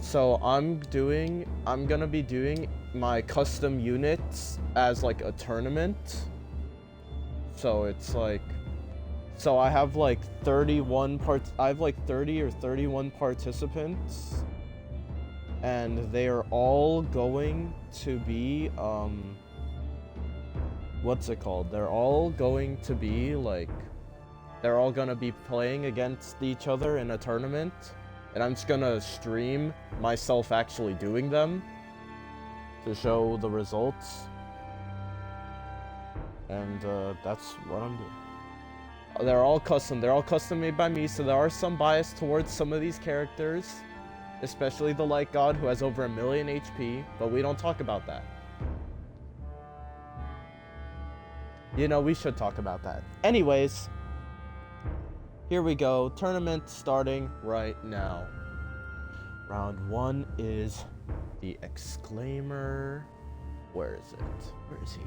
So I'm gonna be doing my custom units as like a tournament. So it's like, so I have like 30 or 31 participants, and they are all going to be, what's it called? They're all going to be like, they're all gonna be playing against each other in a tournament, and I'm just gonna stream myself actually doing them to show the results. And that's what I'm doing. They're all custom made by me, so there are some bias towards some of these characters, especially the Light God, who has over 1 million HP, but we don't talk about that. You know, we should talk about that. Anyways, here we go. Tournament starting right now. Round 1 is the Exclaimer. Where is it? Where is he?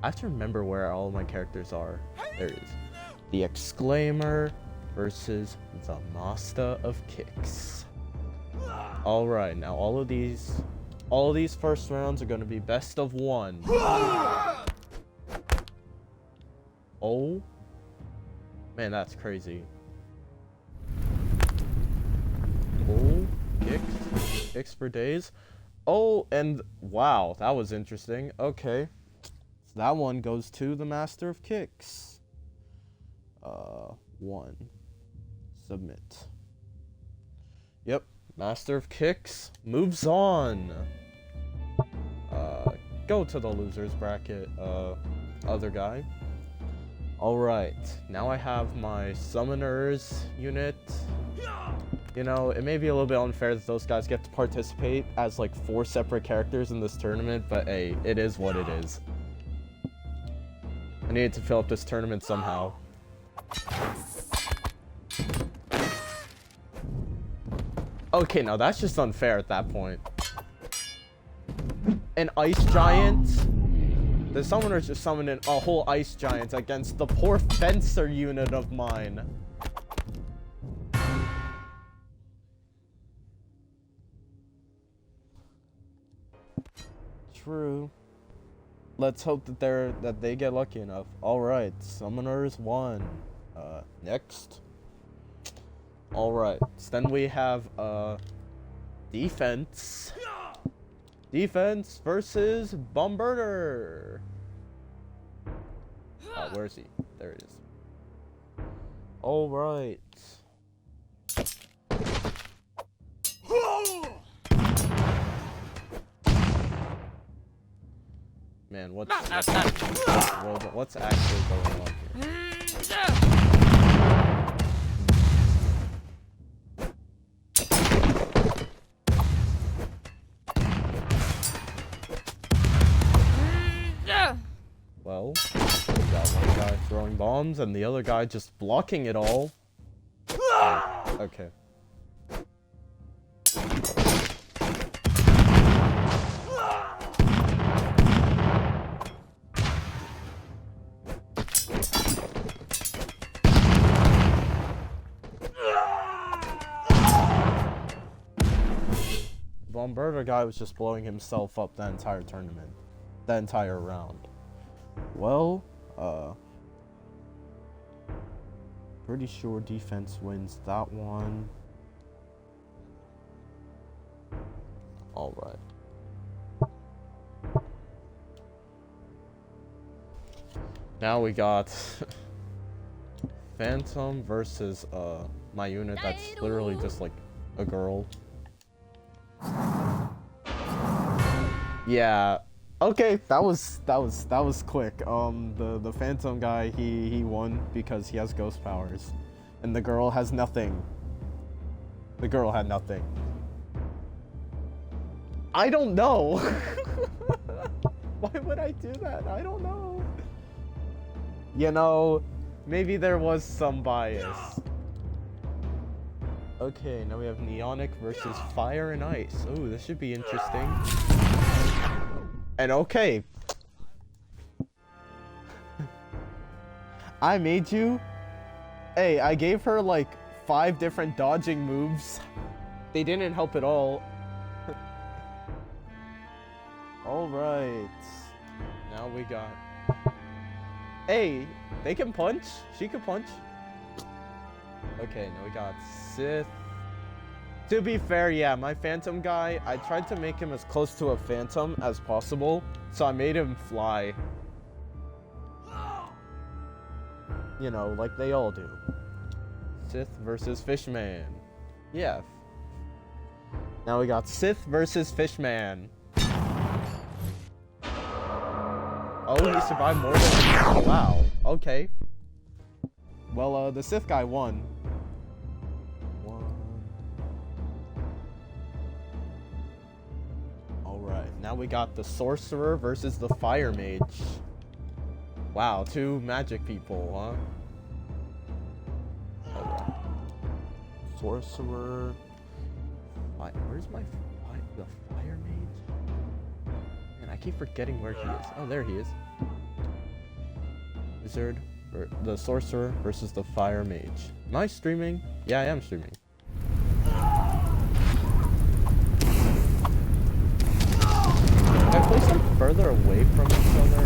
I have to remember where all my characters are. There it is. The Exclaimer versus the Master of Kicks. Alright, now all of these first rounds are gonna be best of 1. Oh. Man, that's crazy. Oh, kicks for days. Oh, and wow, that was interesting. Okay. So that one goes to the Master of Kicks. 1. Submit. Yep, Master of Kicks moves on. Go to the losers bracket, other guy. Alright, now I have my Summoners unit. You know, it may be a little bit unfair that those guys get to participate as like 4 separate characters in this tournament, but hey, it is what it is. I needed to fill up this tournament somehow. Okay, now that's just unfair at that point. An Ice Giant? The Summoners just summoned a whole Ice Giant against the poor Fencer unit of mine. True. Let's hope that they get lucky enough. Alright, Summoners won. Next. Alright, so then we have defense. Defense versus Bombarder. Where is he? There it is. Alright. Man, what's actually going on here? Well, we got one guy throwing bombs and the other guy just blocking it all. Okay. Bombarder guy was just blowing himself up the entire tournament. The entire round. Well, pretty sure defense wins that one. Alright. Now we got Phantom versus my unit that's literally just like a girl. Yeah. Okay, that was quick. The Phantom guy, he won because he has ghost powers, and the girl has nothing. The girl had nothing. I don't know. Why would I do that? I don't know. You know, maybe there was some bias. Okay, now we have Neonic versus Fire and Ice. Oh, this should be interesting. And okay. I made you. Hey, I gave her like 5 different dodging moves. They didn't help at all. Alright. Now we got... Hey, they can punch? She can punch? Okay, now we got Sith. To be fair, yeah, my Phantom guy, I tried to make him as close to a Phantom as possible, so I made him fly. You know, like they all do. Sith versus Fishman. Yeah. Now we got Sith versus Fishman. Oh, he survived more than... Wow, okay. Well, the Sith guy won. Alright, now we got the Sorcerer versus the Fire Mage. Wow, two magic people, huh? Alright. Sorcerer... Where's the Fire Mage? Man, I keep forgetting where he is. Oh, there he is. Wizard, the Sorcerer versus the Fire Mage. Am I streaming? Yeah, I am streaming. Can I place them further away from each other?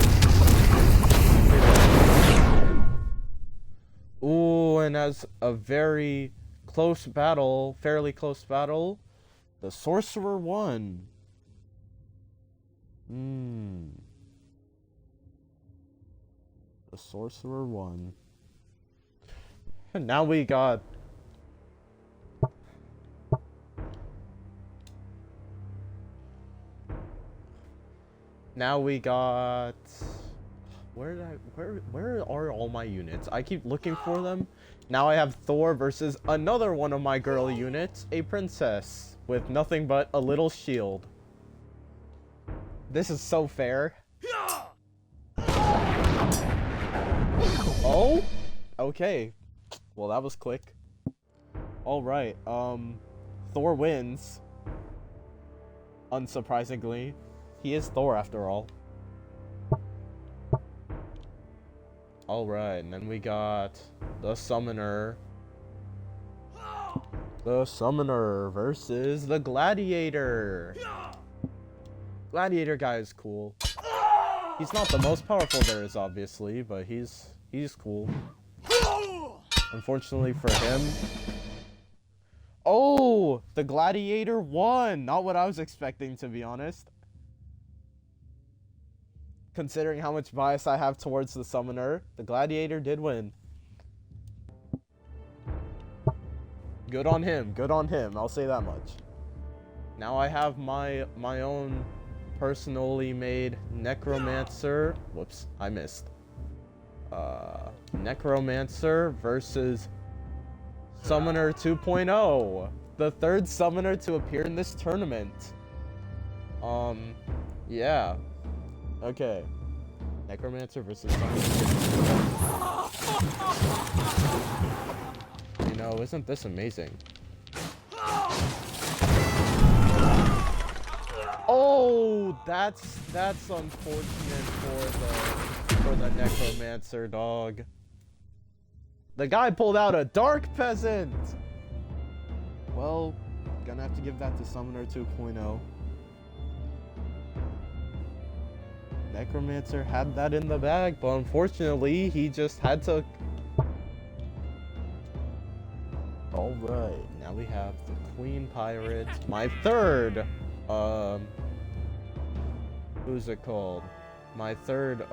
Ooh, and as a very close battle, fairly close battle, the Sorcerer won. The Sorcerer won. And now we got... Now we got... Where are all my units? I keep looking for them. Now I have Thor versus another one of my girl units, a princess with nothing but a little shield. This is so fair. Oh? Okay. Well, that was quick. Alright, Thor wins. Unsurprisingly. He is Thor after all. Alright, and then we got the Summoner. The Summoner versus the Gladiator. Gladiator guy is cool. He's not the most powerful there is, obviously, but he's cool. Unfortunately for him... Oh! The Gladiator won! Not what I was expecting, to be honest. Considering how much bias I have towards the Summoner, the Gladiator did win. Good on him, I'll say that much. Now I have my own personally made Necromancer. Whoops, I missed. Necromancer versus Summoner 2.0. The third Summoner to appear in this tournament. Yeah. Okay. Necromancer versus Summoner 2.0. You know, isn't this amazing? Oh, that's unfortunate for the Necromancer, dog. The guy pulled out a Dark Peasant. Well, gonna have to give that to Summoner 2.0. Necromancer had that in the bag, but unfortunately, he just had to... Alright, now we have the Queen Pirate. My third, who's it called? My third,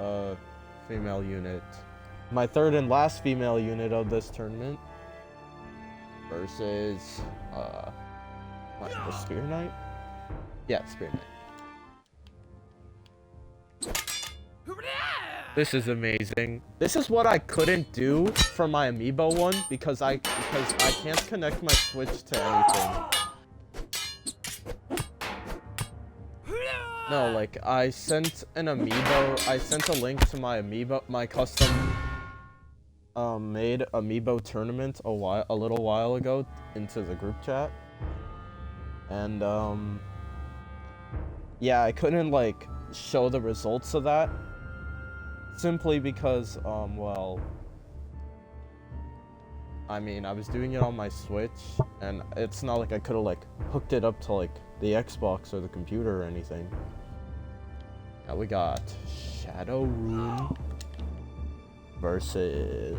female unit. My third and last female unit of this tournament. Versus, the Spear Knight? Yeah, Spear Knight. This is amazing. This is what I couldn't do for my amiibo one because I can't connect my Switch to anything. No, like I sent an amiibo. I sent a link to my amiibo, my custom made amiibo tournament a little while ago into the group chat, and yeah, I couldn't like show the results of that. Simply because, well, I mean, I was doing it on my Switch, And it's not like I could have like hooked it up to like the Xbox or the computer or anything. Now we got Shadowrun versus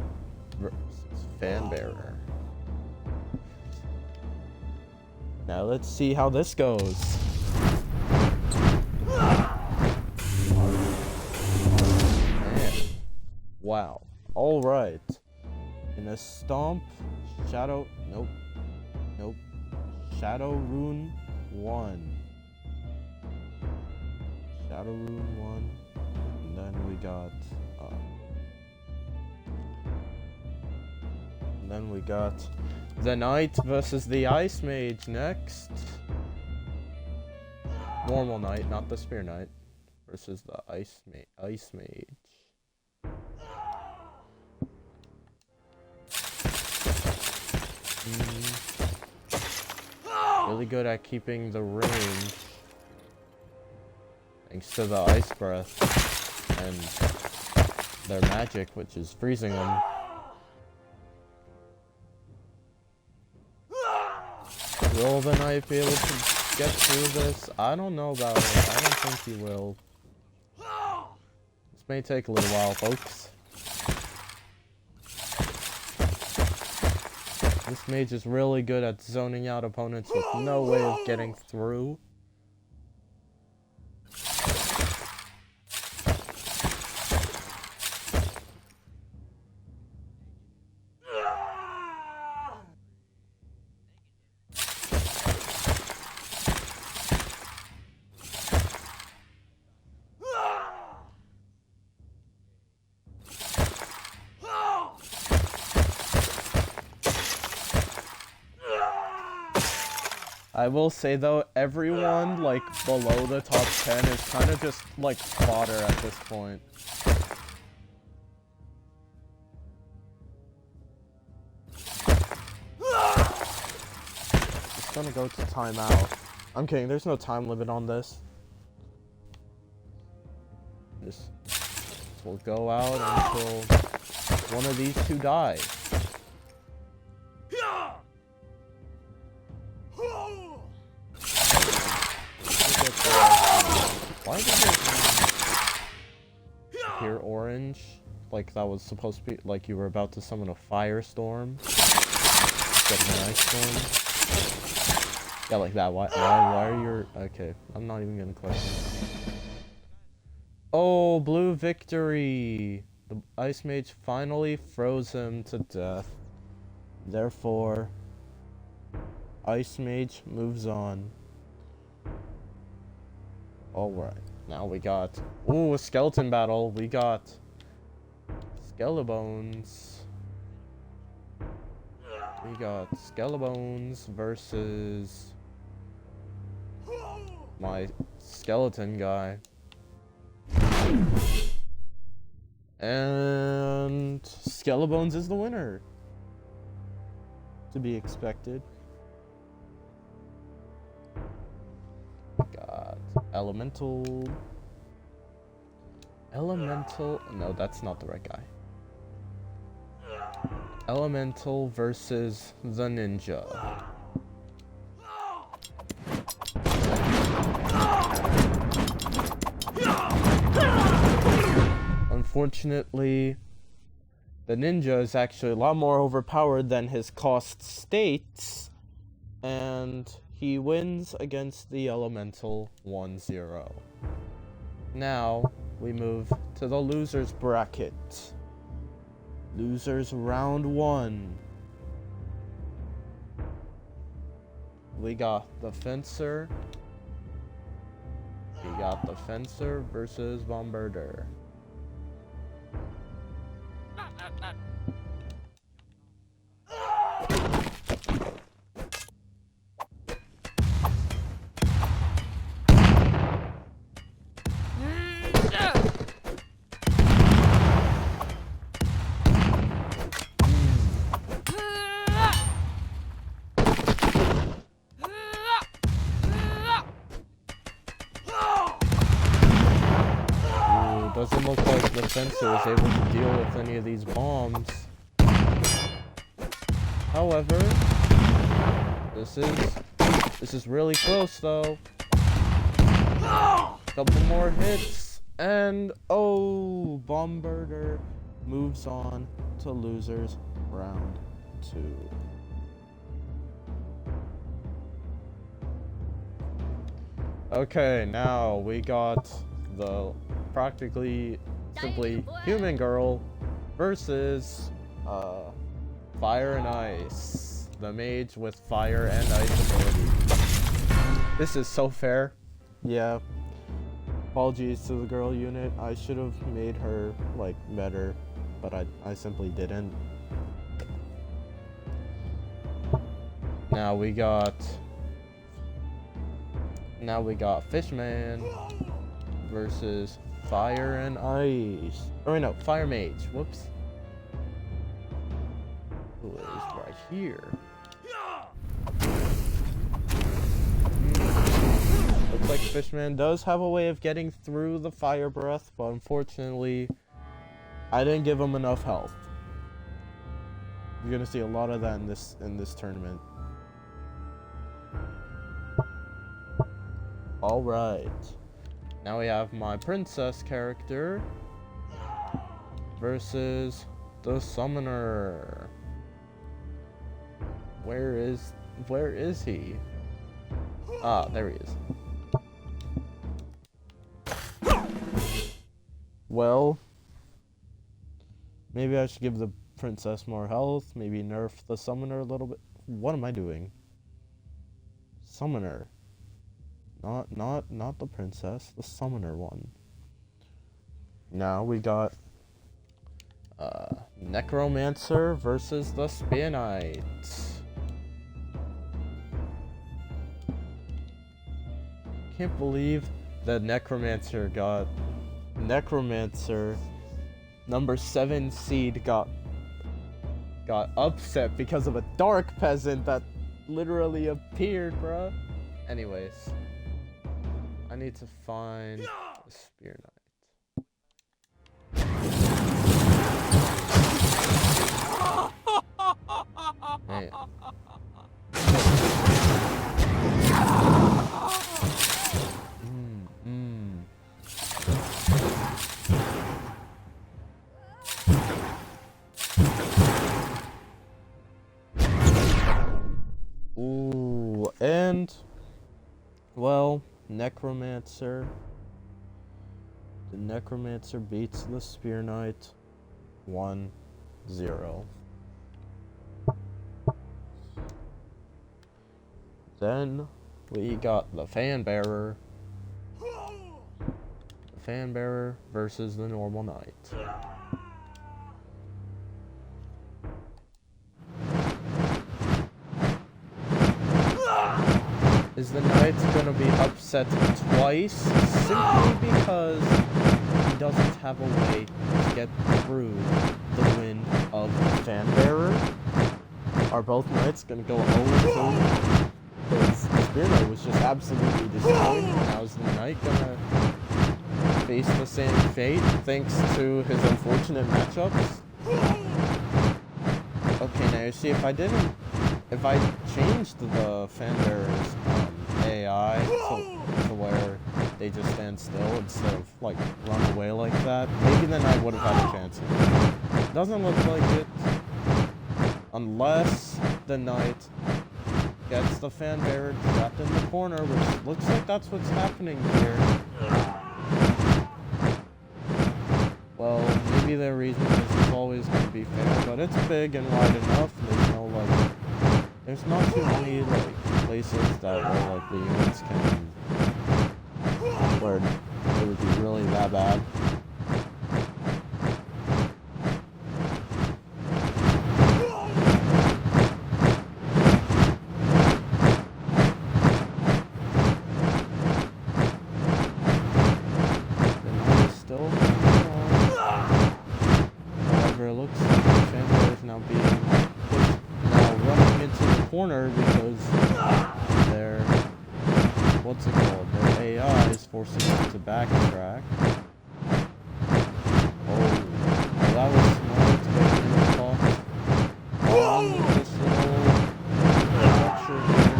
Fanbearer. Now let's see how this goes. Man. Wow. Alright. In a stomp, Nope. Shadowrun 1. Shadowrun 1. And then we got the Knight versus the Ice Mage next. Normal Knight, not the Spear Knight, versus the Ice Mage. Really good at keeping the range, thanks to the Ice Breath and their magic, which is freezing them. Will the Knight be able to get through this? I don't know about it. I don't think he will. This may take a little while, folks. This mage is really good at zoning out opponents with no way of getting through. I will say though, everyone like below the top 10 is kind of just like fodder at this point. Just gonna go to timeout. I'm kidding, there's no time limit on this. This will go out until one of these two die. Why did it appear orange? Like that was supposed to be like you were about to summon a firestorm instead of an ice storm. Yeah, like that. Why are your... Okay, I'm not even gonna question. Oh, blue victory! The Ice Mage finally froze him to death. Therefore, Ice Mage moves on. Alright, now we got... Ooh, a skeleton battle. We got... Skelebones. We got Skelebones versus... my skeleton guy. And... Skelebones is the winner. To be expected. Got Elemental... No, that's not the right guy. Elemental versus the Ninja. Unfortunately, the Ninja is actually a lot more overpowered than his cost states, and he wins against the Elemental 1-0. Now, we move to the losers bracket. Losers round 1. We got the Fencer. We got the Fencer versus Bombarder. Doesn't look like the Fencer was able to deal with any of these bombs. However, This is really close though. Couple more hits, and oh, Bombarder moves on to losers round 2. Okay, now we got the practically simply human girl versus fire and ice. The mage with fire and ice ability. This is so fair. Yeah. Apologies to the girl unit. I should have made her like better, but I simply didn't. Now we got Fishman versus Fire and Ice. Oh wait, no, Fire Mage. Whoops. Who is right here? Looks like Fishman does have a way of getting through the fire breath, but unfortunately, I didn't give him enough health. You're gonna see a lot of that in this tournament. Alright. Now we have my princess character versus the summoner. Where is he? Ah, there he is. Well, maybe I should give the princess more health, maybe nerf the summoner a little bit. What am I doing? Summoner. Not the princess, the summoner one. Now we got Necromancer versus the Spear Knight. Can't believe that Necromancer number 7 seed got upset because of a dark peasant that literally appeared, bruh. Anyways, I need to find the Spear Knight. Man. Ooh, and well, Necromancer. The Necromancer beats the Spear Knight 1-0. Then we got the Fan Bearer. The Fan Bearer versus the normal knight. Is the knight gonna be upset twice simply because he doesn't have a way to get through the wind of the Fan Bearer? Are both knights gonna go 0-2? Because the Spear Knight was just absolutely destroyed. Now is the knight gonna face the same fate thanks to his unfortunate matchups? Okay, now you see, if I changed the Fan Bearer's AI to where they just stand still instead of like run away like that, maybe then I would have had a chance. Doesn't look like it, unless the knight gets the Fan Bearer trapped in the corner, which looks like that's what's happening here. Well, maybe their reason is it's always going to be fair, but it's big and wide enough. There's not too many like places that where like the units can, where it would be really that bad. Corner because their AI is forcing them to backtrack. Oh, well, that was smart to get him caught on this little structure here.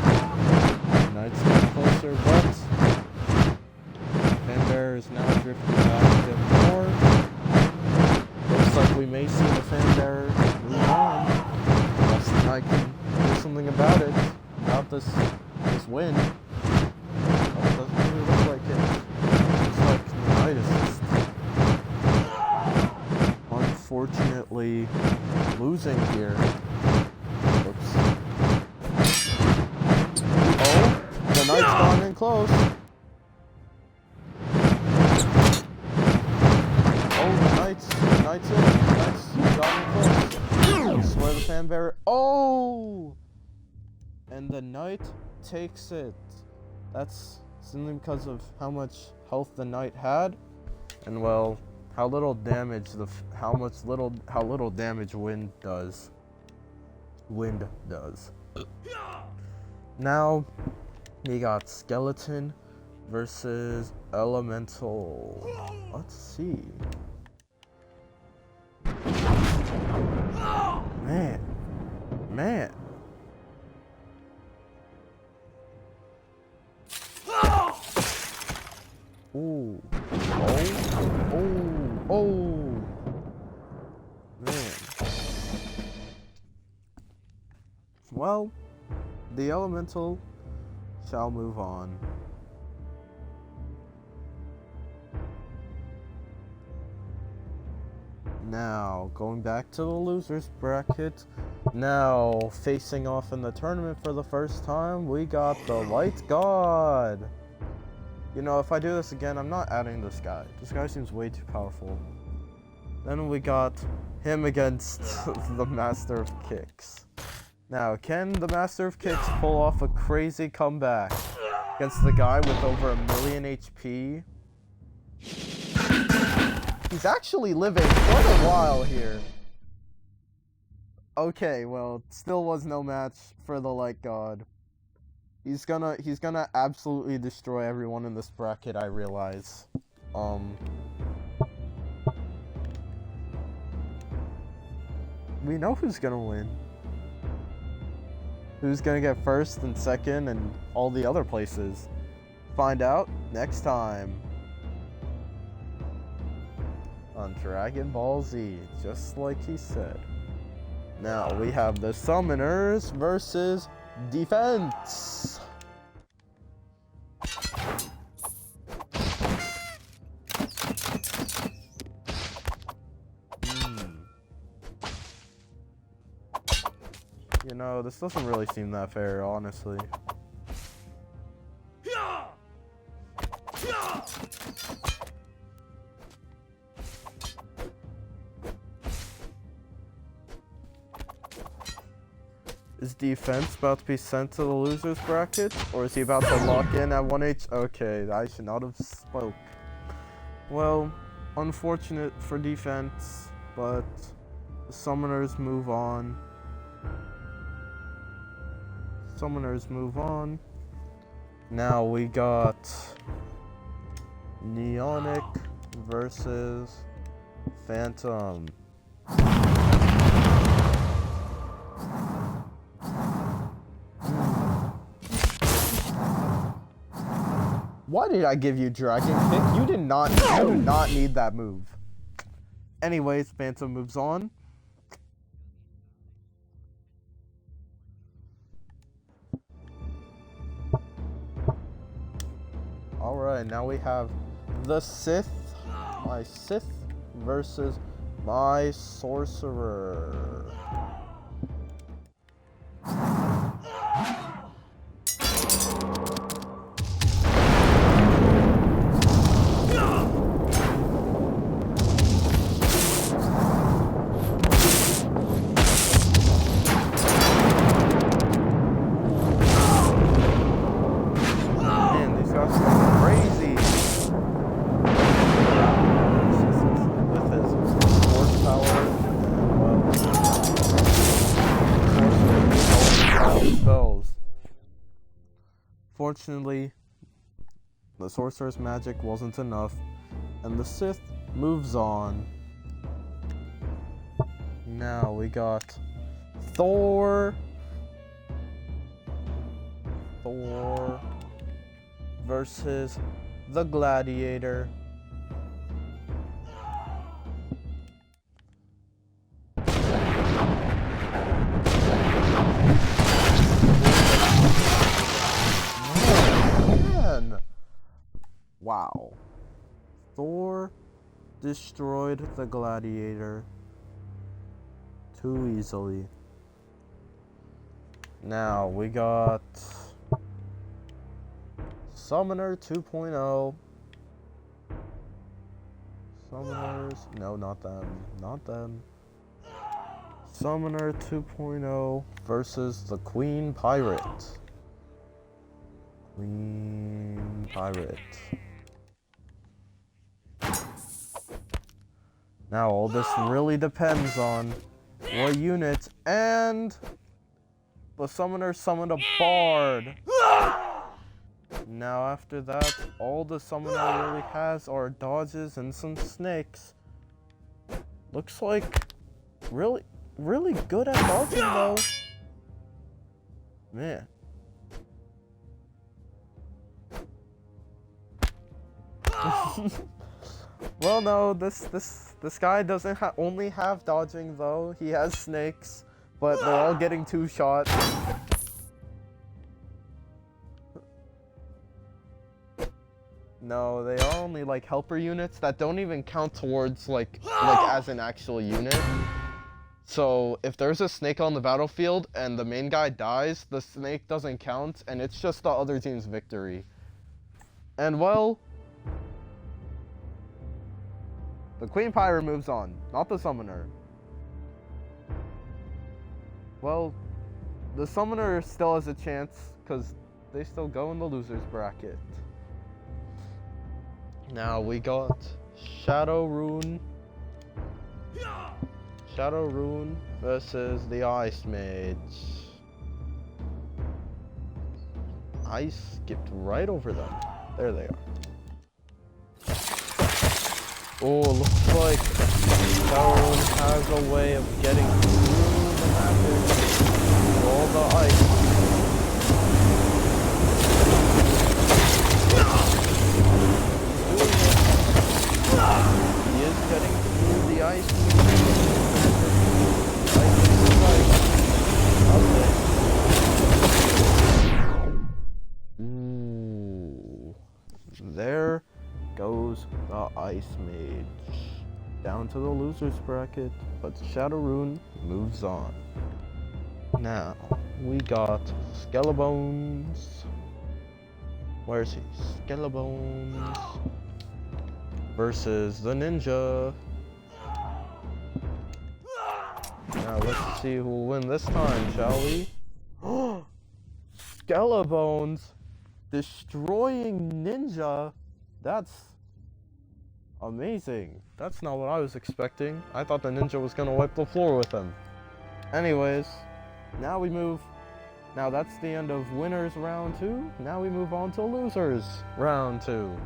drifting back a bit more. Looks like we may see the fan bearer move on. Unless the knight can do something about it, about this win. But it doesn't really look like it. Looks like the knight is just unfortunately losing here. Oops. Oh, the knight's gone in close. Oh, the knight's in. The knight's gone in close. I swear the fan bearer. Oh! And the knight takes it. That's simply because of how much health the knight had, and well, how little damage how little damage wind does. Now we got skeleton versus elemental. Let's see. Man. Ooh. Oh. Man. Well, the elemental shall move on. Now, going back to the losers bracket. Now, facing off in the tournament for the first time, we got the Light God. You know, if I do this again, I'm not adding this guy. This guy seems way too powerful. Then we got him against the Master of Kicks. Now, can the Master of Kicks pull off a crazy comeback against the guy with over 1,000,000 HP? He's actually living quite a while here. Okay, well, still was no match for the Light God. He's gonna absolutely destroy everyone in this bracket, I realize. We know who's gonna win. Who's gonna get first and second and all the other places. Find out next time on Dragon Ball Z, just like he said. Now we have the Summoners versus Defense. You know, this doesn't really seem that fair, honestly. Is Defense about to be sent to the losers bracket? Or is he about to lock in at 1H? Okay, I should not have spoke. Well, unfortunate for Defense, but the Summoners move on. Now we got Neonic versus Phantom. Why did I give you Dragon Kick? You do not need that move. Anyways, Phantom moves on. Alright, now we have the Sith. My Sith versus my Sorcerer. Fortunately, the Sorcerer's magic wasn't enough, and the Sith moves on. Now we got Thor versus the Gladiator. Wow. Thor destroyed the gladiator too easily. Now we got Summoner 2.0. Summoners, no, not them, not them. Summoner 2.0 versus the Queen Pirate. Queen Pirate. Now all this really depends on what unit, and the Summoner summoned a Bard. Now after that, all the Summoner really has are dodges and some snakes. Looks like really good at dodging though. Man. Well, no, this guy doesn't only have dodging though. He has snakes, but they're all getting 2 shot. No, they are only like helper units that don't even count towards like as an actual unit. So if there's a snake on the battlefield and the main guy dies, the snake doesn't count and it's just the other team's victory. And well, the Queen Pirate moves on, not the Summoner. Well, the Summoner still has a chance because they still go in the loser's bracket. Now we got Shadow Rune versus the Ice Mage. I skipped right over them. There they are. Oh, looks like Shadow Rune has a way of getting through the magic with all the ice. He is getting through the ice. Ooh. There goes the Ice Mage. Down to the loser's bracket, but Shadowrune moves on. Now, we got Skelebones. Where's he? Skelebones versus the Ninja. Now let's see who will win this time, shall we? Skelebones destroying Ninja. That's amazing. That's not what I was expecting. I thought the Ninja was gonna wipe the floor with him. Anyways, now we move. Now that's the end of winners round 2. Now we move on to losers round 2.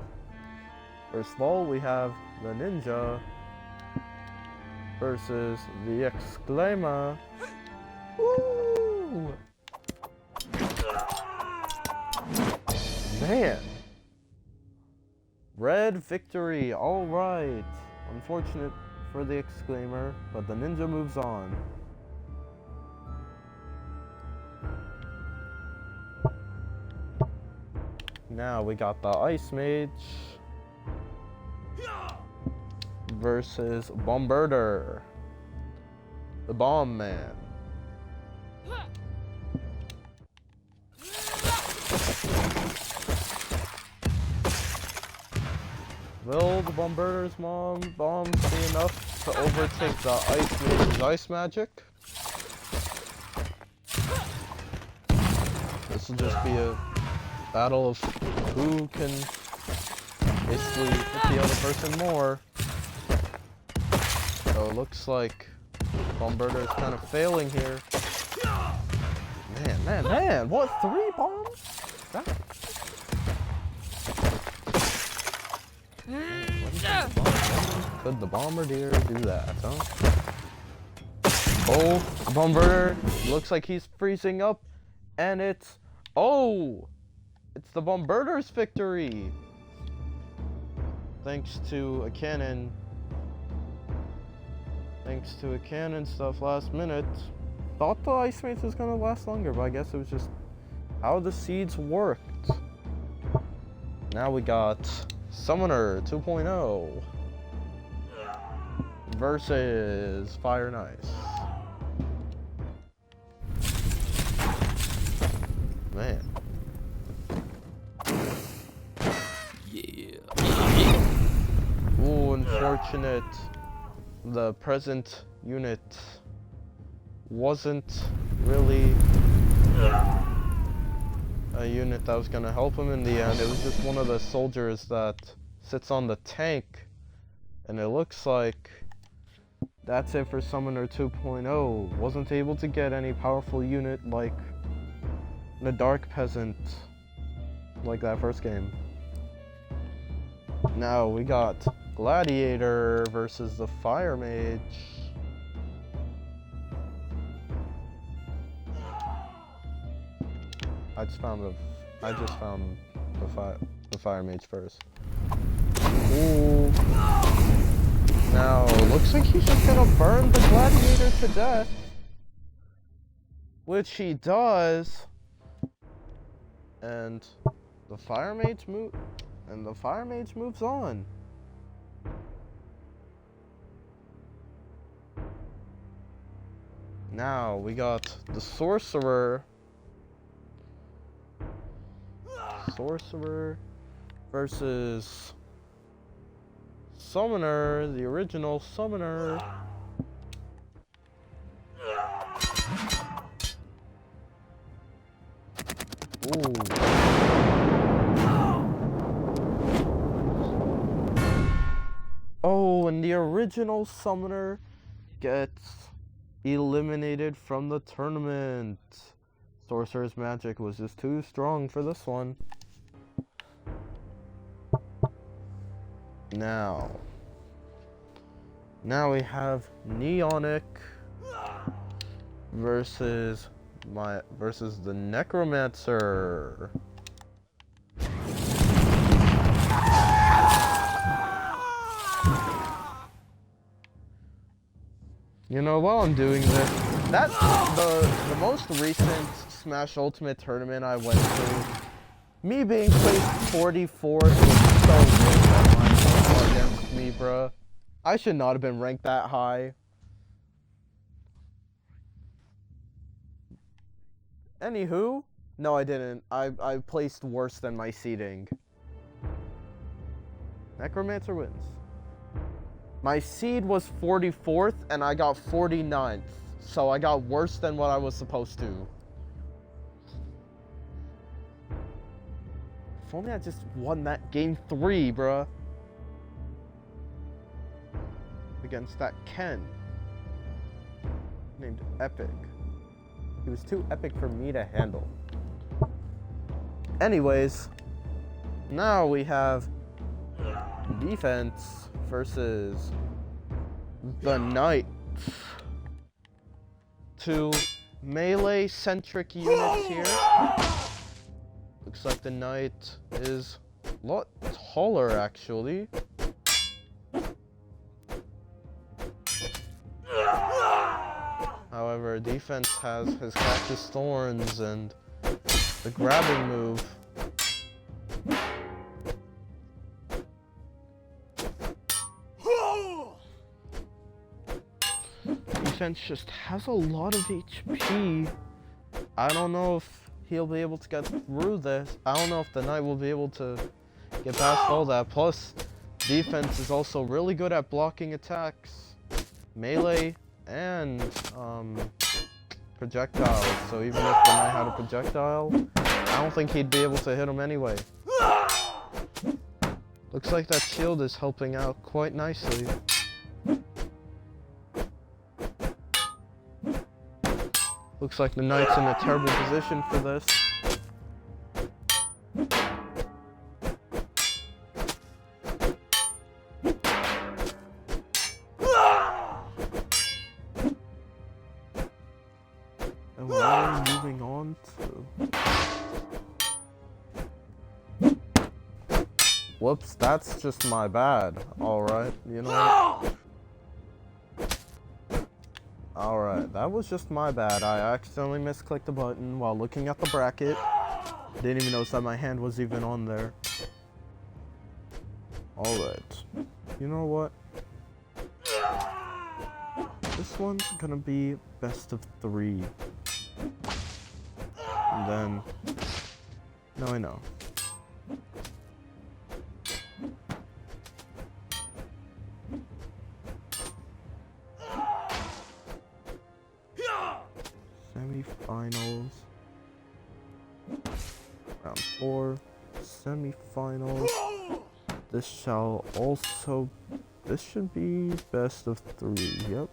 First of all, we have the Ninja versus the Exclaimer. Woo! Man. Red victory, alright. Unfortunate for the Exclaimer, but the Ninja moves on. Now we got the Ice Mage versus Bombarder, the Bomb Man. Will the Bombarder's bombs be enough to overtake the Ice Mage's ice magic? This will just be a battle of who can basically hit the other person more. So it looks like Bombarder is kind of failing here. Man, what, 3 bombs? Could the Bombardier do that, huh? Oh, Bombarder looks like he's freezing up, and it's the Bombarder's victory! Thanks to a cannon stuff last minute. Thought the Ice Mage was gonna last longer, but I guess it was just how the seeds worked. Now we got Summoner 2.0 versus Fire and Ice. Man. Yeah. Ooh, unfortunate. The present unit wasn't really a unit that was gonna help him in the end. It was just one of the soldiers that sits on the tank. And it looks like that's it for Summoner 2.0. Wasn't able to get any powerful unit like the Dark Peasant, like that first game. Now we got Gladiator versus the Fire Mage. I just found the Fire Mage first. Ooh. Now looks like he's just gonna burn the Gladiator to death, which he does. And the Fire Mage moves on. Now we got the Sorcerer versus Summoner, the original Summoner. Ooh. Oh, and the original Summoner gets eliminated from the tournament. Sorcerer's magic was just too strong for this one. Now we have Neonic versus the Necromancer. You know, while I'm doing this, that's the most recent Smash Ultimate tournament I went to. Me being placed 44th was so weird against me, bruh. I should not have been ranked that high. Anywho, no, I didn't. I placed worse than my seeding. Necromancer wins. My seed was 44th and I got 49th. So I got worse than what I was supposed to. If only I just won that game 3, bruh. Against that Ken. Named Epic. He was too epic for me to handle. Anyways, now we have Defense versus the Knights. Two melee-centric units here. Looks like the Knight is a lot taller, actually. However, Defense has his Cactus Thorns and the grabbing move. Defense just has a lot of HP. I don't know if he'll be able to get through this. I don't know if the Knight will be able to get past all that. Plus, Defense is also really good at blocking attacks, melee, and projectiles. So even if the Knight had a projectile, I don't think he'd be able to hit him anyway. Looks like that shield is helping out quite nicely. Looks like the Knight's in a terrible position for this. And we're moving on to... Whoops, that's just my bad. Alright, you know what? Alright, that was just my bad. I accidentally misclicked the button while looking at the bracket. Didn't even notice that my hand was even on there. Alright. You know what? This one's gonna be best of 3. And then... No, I know. Semifinals. Round 4. Semifinals. This shall also... This should be best of 3, yep.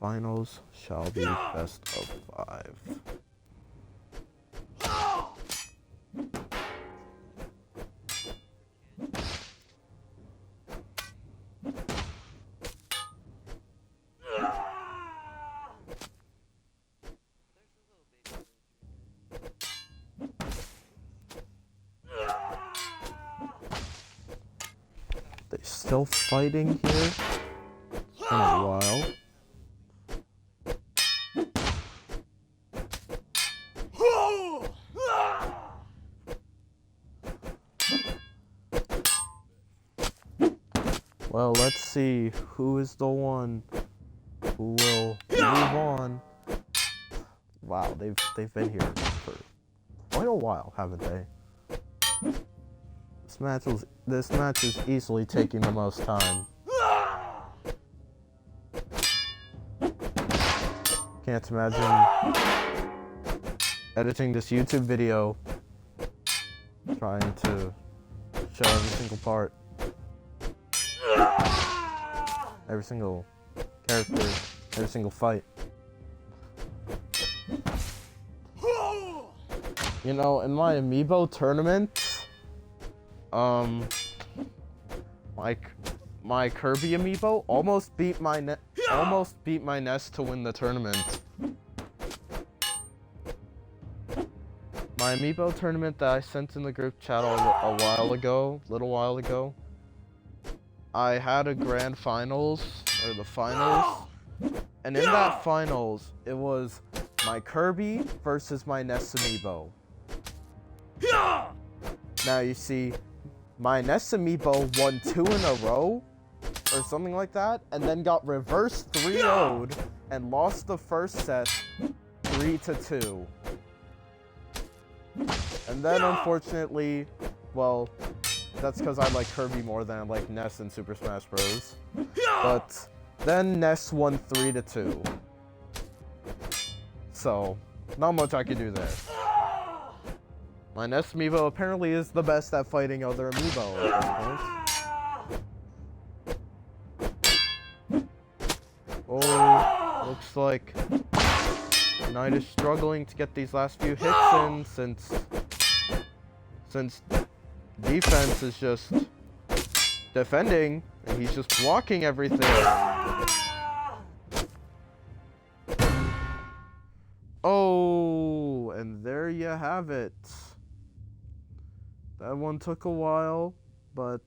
Finals shall be best of 5. They still fighting here? It's been a while. Well, let's see who is the one who will move on. Wow, they've been here for quite a while, haven't they? This match is easily taking the most time. Can't imagine editing this YouTube video, trying to show every single part, every single character, every single fight. You know, in my amiibo tournament, my Kirby amiibo almost beat my Ness to win the tournament. My amiibo tournament that I sent in the group chat a little while ago, I had a grand finals, or the finals, and in that finals, it was my Kirby versus my Ness amiibo. Now you see, my Ness amiibo won 2 in a row, or something like that, and then got reverse 3-0'd and lost the first set 3-2. And then unfortunately, well, that's because I like Kirby more than I like Ness in Super Smash Bros. But then Ness won 3-2. So, not much I can do there. My Ness amiibo apparently is the best at fighting other amiibo at this point. Oh, looks like Knight is struggling to get these last few hits in since defense is just defending and he's just blocking everything. Oh, and there you have it. That one took a while, but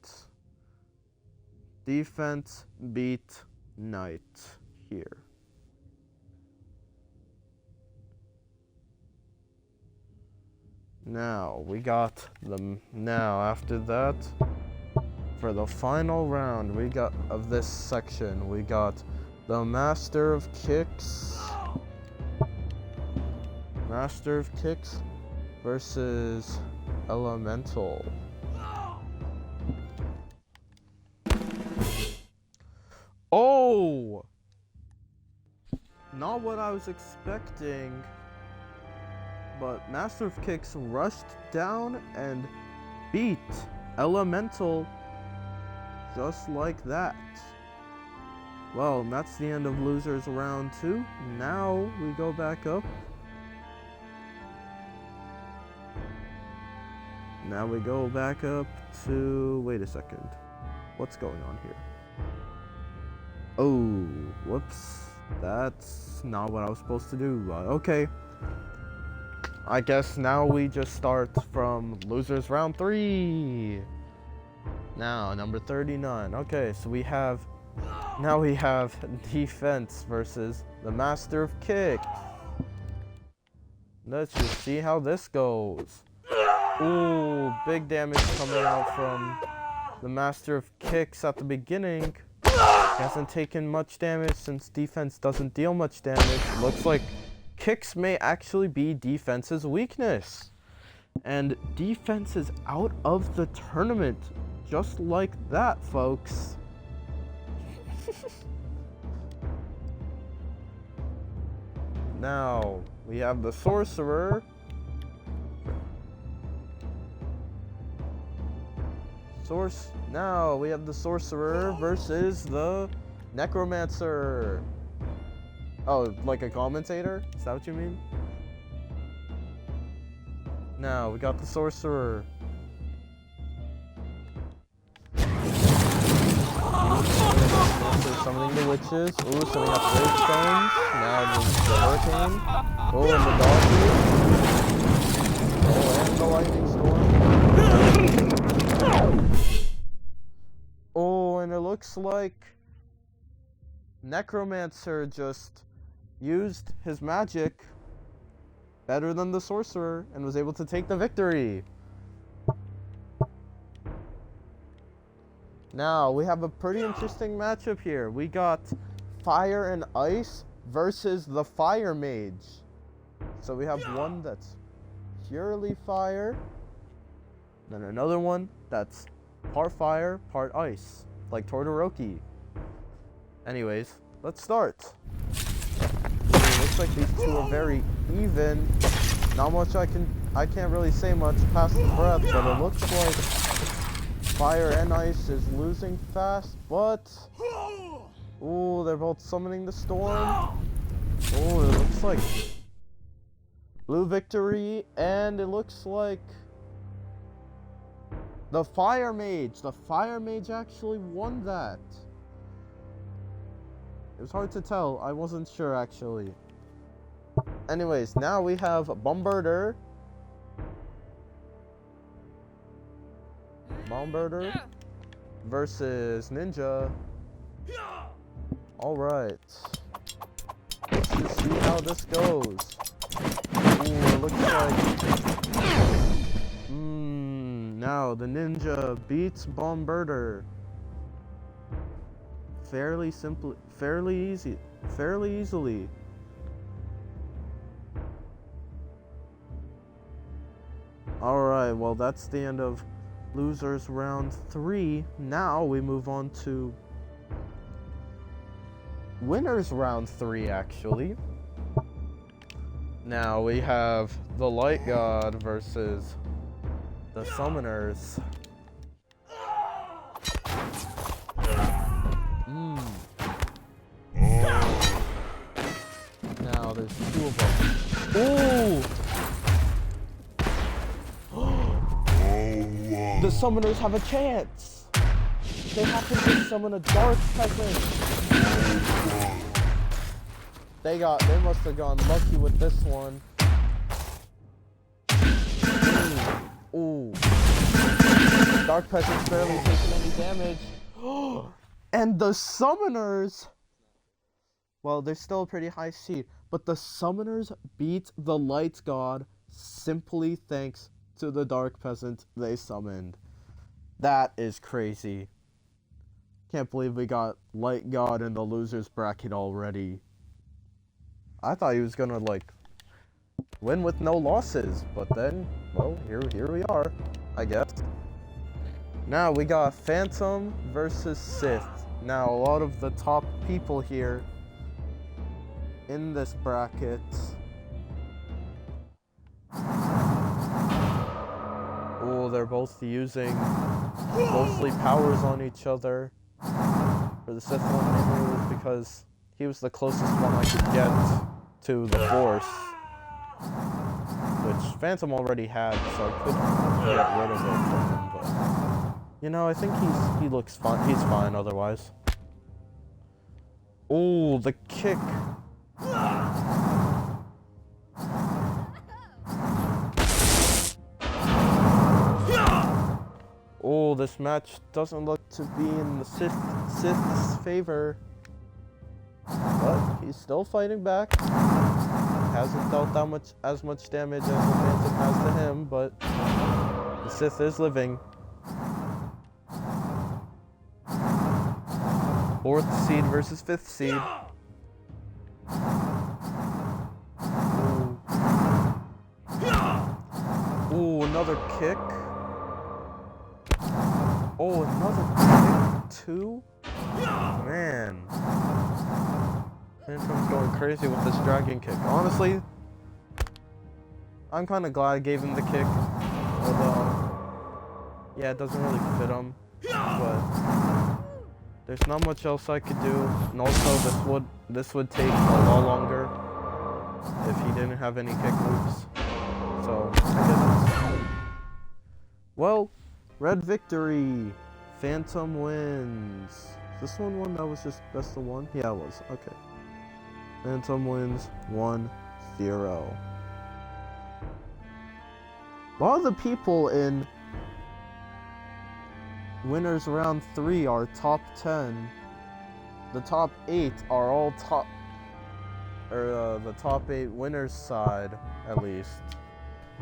defense beat Knight here. Now, we got them. Now, after that, for the final round we got of this section, we got the Master of Kicks. Master of Kicks versus Elemental. Oh! Not what I was expecting. But Master of Kicks rushed down and beat Elemental just like that. Well, that's the end of Losers Round 2. Now we go back up. Now we go back up to... Wait a second. What's going on here? Oh, whoops. That's not what I was supposed to do. Okay. I guess now we just start from Losers Round 3. Now, number 39. Okay, so now we have Defense versus the Master of Kicks. Let's just see how this goes. Ooh, big damage coming out from the Master of Kicks at the beginning. He hasn't taken much damage since defense doesn't deal much damage. Looks like kicks may actually be defense's weakness. And defense is out of the tournament. Just like that, folks. Now, we have the Sorcerer. Now, we have the Sorcerer versus the Necromancer. Oh, like a commentator? Is that what you mean? Now, we got the Sorcerer. Summoning the witches. Ooh, sending up gravestones. Now the hurricane. Oh, and the dog. Oh, and the lightning storm. Oh, and it looks like Necromancer just used his magic better than the Sorcerer and was able to take the victory. Now, we have a pretty interesting matchup here. We got Fire and Ice versus the Fire Mage. So we have one that's purely fire, then another one that's part fire, part ice, like Todoroki. Anyways, let's start. It looks like these two are very even. Not much I can't really say much past the breath, but it looks like Fire and Ice is losing fast, but ooh, they're both summoning the storm. Oh, it looks like blue victory, and it looks like the Fire Mage actually won that. It was hard to tell. I wasn't sure actually. Anyways, now we have Bombarder versus Ninja. Alright. Let's just see how this goes. Ooh, it looks like... now the Ninja beats Bombarder. Fairly easily. Alright, well that's the end of Losers Round 3. Now we move on to Winners Round 3, actually. Now we have the Light God versus the Summoners. Now there's two of them. Ooh! The Summoners have a chance! They happen to summon a Dark Peasant! They must have gone lucky with this one. Ooh. Dark Peasant's barely taking any damage. And the Summoners! Well, they're still a pretty high seed, but the Summoners beat the Light God simply thanks to the Dark Peasant they summoned. That is crazy. Can't believe we got Light God in the losers bracket already. I thought he was gonna like win with no losses, but then, well, here we are, I guess. Now we got Phantom versus Sith. Now a lot of the top people here in this bracket they're both using mostly powers on each other. For the Sith one, maybe it was because he was the closest one I could get to the Force, which Phantom already had, so I couldn't get rid of it from him. But you know, I think he looks fine. He's fine otherwise. Oh, the kick. Oh, this match doesn't look to be in the Sith's favor. But he's still fighting back. Hasn't dealt as much damage as the Phantom has to him, but The Sith is living. 4th seed versus 5th seed. Ooh, another kick. Oh, another kick too? Man. Phantom's going crazy with this dragon kick. Honestly, I'm kind of glad I gave him the kick. Although, yeah, it doesn't really fit him. But there's not much else I could do. And also, this would take a lot longer if he didn't have any kick moves. So, I guess it's... Well, red victory. Phantom wins. Is this one that was just best of one? Yeah, it was. Okay. Phantom wins 1-0. A lot of the people in winners round 3 are top 10. The top 8 are all top, or the top 8 winners side, at least,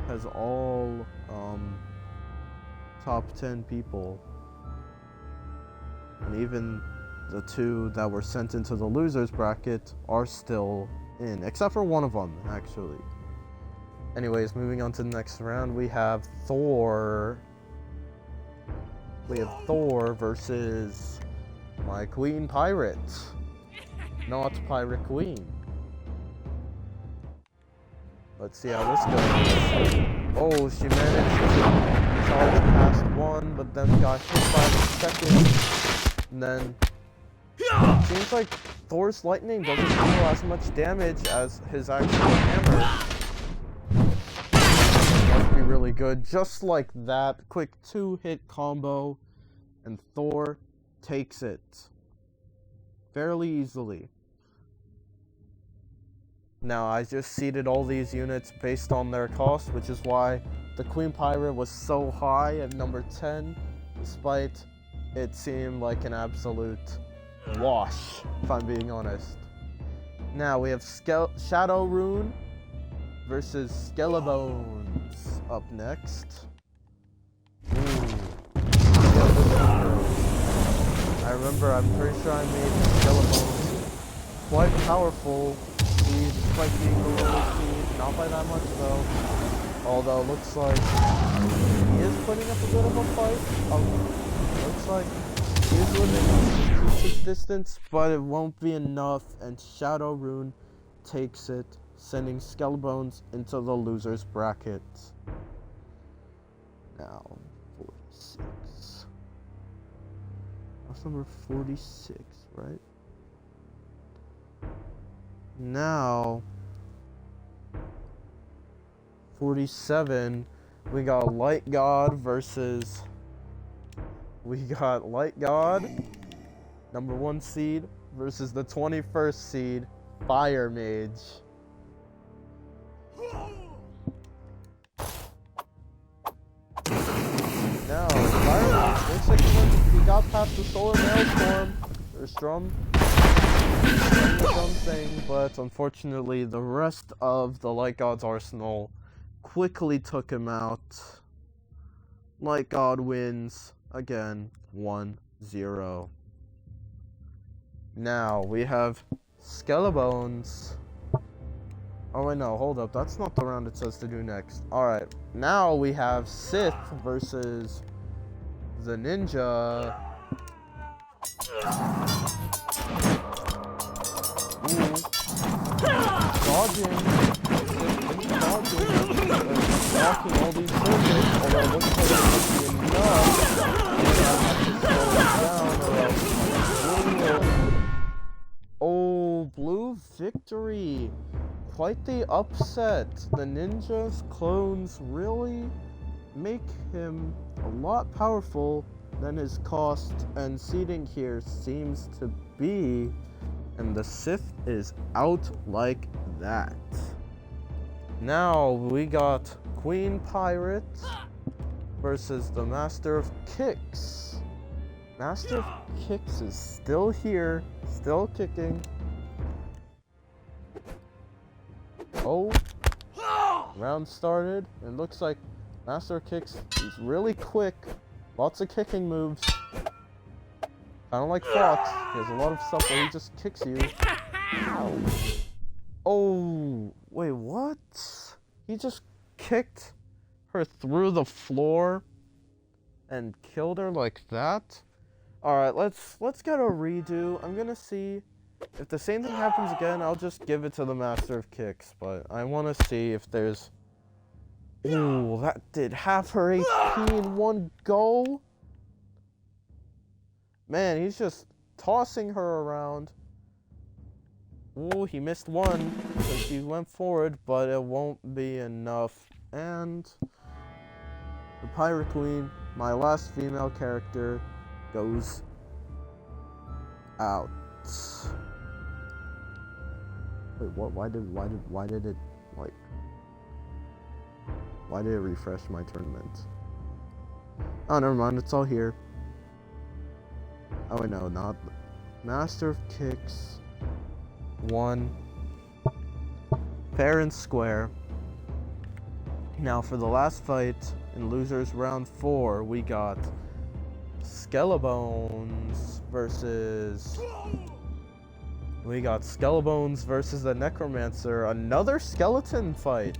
has all top 10 people. And even the 2 that were sent into the losers bracket are still in, except for one of them, actually. Anyways, moving on to the next round, we have Thor. We have Thor versus my Queen Pirate, not Pirate Queen. Let's see how this goes. Oh, she managed to charge past 1, but then got hit by the 2nd. And then, seems like Thor's lightning doesn't deal as much damage as his actual hammer. Must be really good. Just like that, quick 2-hit combo, and Thor takes it fairly easily. Now, I just seeded all these units based on their cost, which is why the Queen Pirate was so high at number 10, despite it seemed like an absolute wash, if I'm being honest. Now, we have Shadow Rune versus Skelebones up next. I remember, I'm pretty sure I made Skelebones quite powerful. Despite being below speed, not by that much though. Although it looks like he is putting up a bit of a fight. Looks like he is winning his distance, but it won't be enough, and Shadow Rune takes it, sending Skelebones into the losers bracket. Now, 46. That's number 46, right? Now, 47, we got Light God versus, Light God, number 1 seed, versus the 21st seed, Fire Mage. Now, Fire Mage, looks like he got past the Solar Maelstrom, or Strum. Something, but unfortunately the rest of the Light God's arsenal quickly took him out. Light God wins again 1-0. Now we have Skelebones. Oh wait, no, hold up, that's not the round it says to do next. Alright, now we have Sith versus the Ninja. Dodging blocking all these circuits, although it looks like it might be enough. Oh, blue victory! Quite the upset. The Ninja's clones really make him a lot powerful than his cost and seeding here seems to be. And the Sith is out like that. Now we got Queen Pirate versus the Master of Kicks. Master of Kicks is still here, still kicking. Oh, round started, and looks like Master kicks, he's really quick. Lots of kicking moves. Kinda like Fox. He has a lot of stuff where he just kicks you. Oh, wait, what? He just kicked her through the floor and killed her like that? Alright, let's get a redo. I'm gonna see if the same thing happens again. I'll just give it to the Master of Kicks, but I want to see if there's... Ooh, that did half her HP in one go. Man, he's just tossing her around. Ooh, he missed one because he went forward, but it won't be enough. And the Pirate Queen, my last female character, goes out. Wait, what? Why did it, like, why did it refresh my tournament? Oh, never mind, it's all here. Oh, wait, no, not Master of Kicks. 1 fair and square. Now for the last fight in losers round 4, we got Skelebones versus the Necromancer. Another skeleton fight.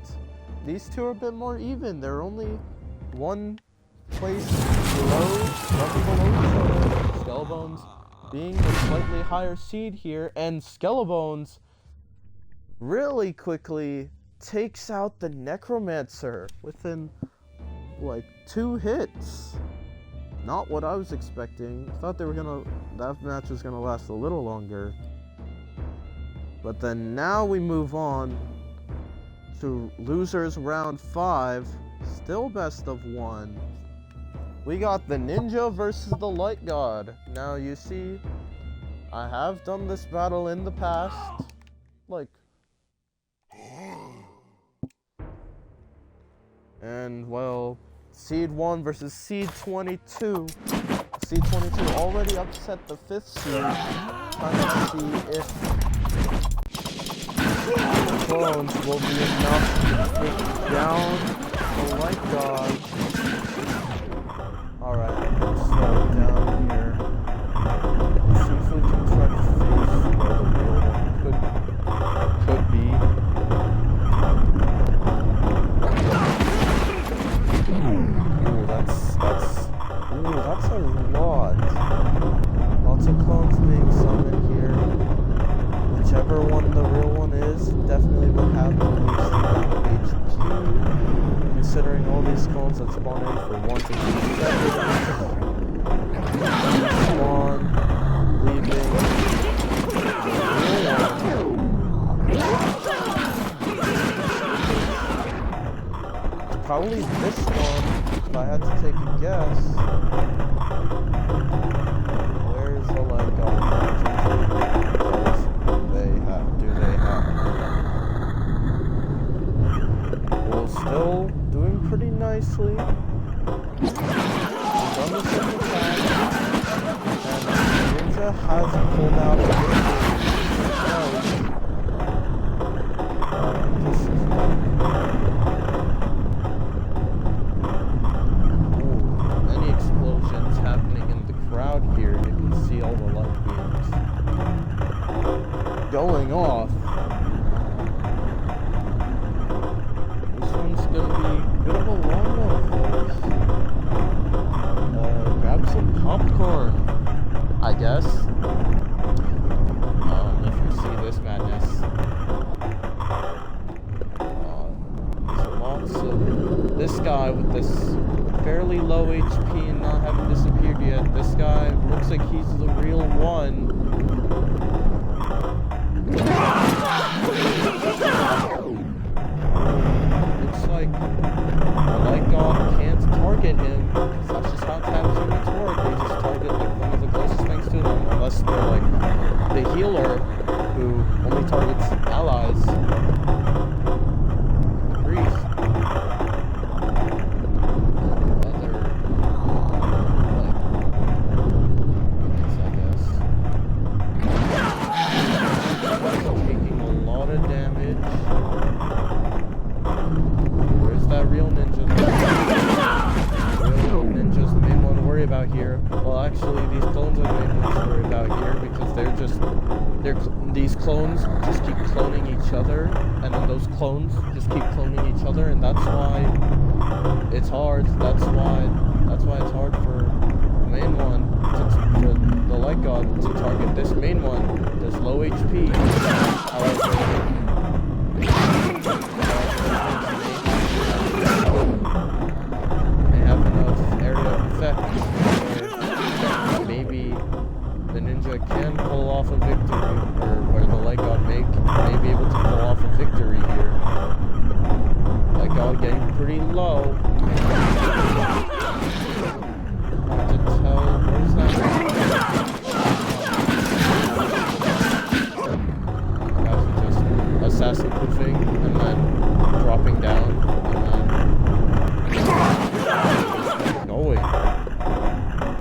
These two are a bit more even. They're only one place below each other. Skelebones being the slightly higher seed here, and Skelebones really quickly takes out the Necromancer within like 2 hits. Not what I was expecting. I thought that match was gonna last a little longer. But then now we move on to losers round 5, still best of 1. We got the Ninja versus the Light God. Now you see, I have done this battle in the past, like, and well, Seed 1 versus Seed 22. Seed 22 already upset the 5th seed. Trying to see if clones will be enough to take down the Light God. Alright, let's slow it down here. Let's see if we can try to face where the real one could be. Ooh, that's a lot. Lots of clones being summoned here. Whichever one the real one is, definitely would have the least amount of HP. Considering all these clones that spawn in for 1 to 2 seconds. Spawn, leaving. Probably this one, if I had to take a guess. Where's the Light God? Do they have? Well, still doing pretty nicely. Done the second attack, and Ninja has pulled out a many explosions happening in the crowd here. You can see all the light beams going off. This one's gonna be a bit of a long one, folks. Grab some popcorn, I guess. If you see this madness. There's lots of this guy with this fairly low HP and not having disappeared yet. This guy looks like he's the real one. Looks like the Light God can't target him, because that's just how tabs units work. They just target like one of the closest things to them, unless they're like the healer who only targets allies. The priest. Taking a lot of damage. Where's that real ninja? clones just keep cloning each other, and then those clones just keep cloning each other, and that's why it's hard. That's why it's hard for the main one, for the light god to target this main one. There's low HP. However, they have enough area of effect where maybe the ninja can pull off a victory, or where the light god may be able to pull off a victory here. Light god getting pretty low. Hard to tell. Where's that? Guys are just assassin proofing and then dropping down and then going.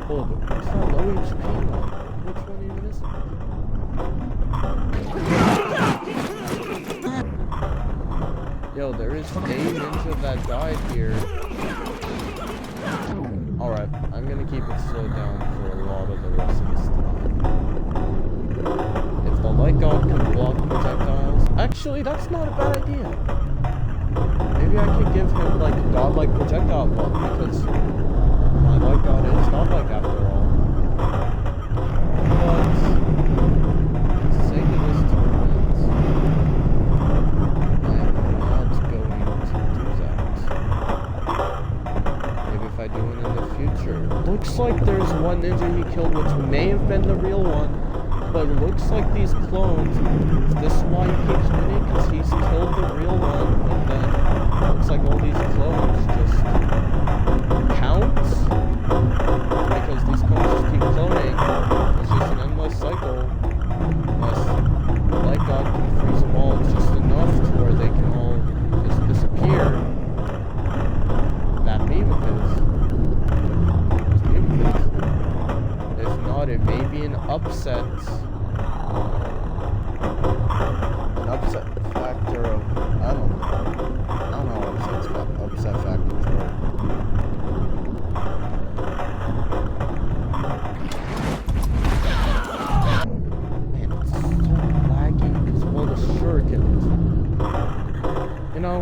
Hold it. It's not low HP one. Which one even is it? Yo, there is a ninja that died here. Alright, I'm gonna keep it slowed down for a lot of the rest of this time. If the light god can block projectiles... Actually, that's not a bad idea. Maybe I could give him, like, godlike projectile block, because my light god is godlike after all. But... for the sake of this tournament, I am not going to do that. Maybe if I do it in the future. Looks like there's one ninja he killed which may have been the real one, but it looks like these clones, this is why he keeps winning, because he's killed the real one, but then it looks like all these clones just count, because these clones just keep cloning. It's just an endless cycle, unless the light god can freeze them all just enough to where they can all just disappear. That beam of his. If not, it may be an upset. An upset factor of, I don't know how upset factors work. Man, it's so laggy because of all the shurikens. You know,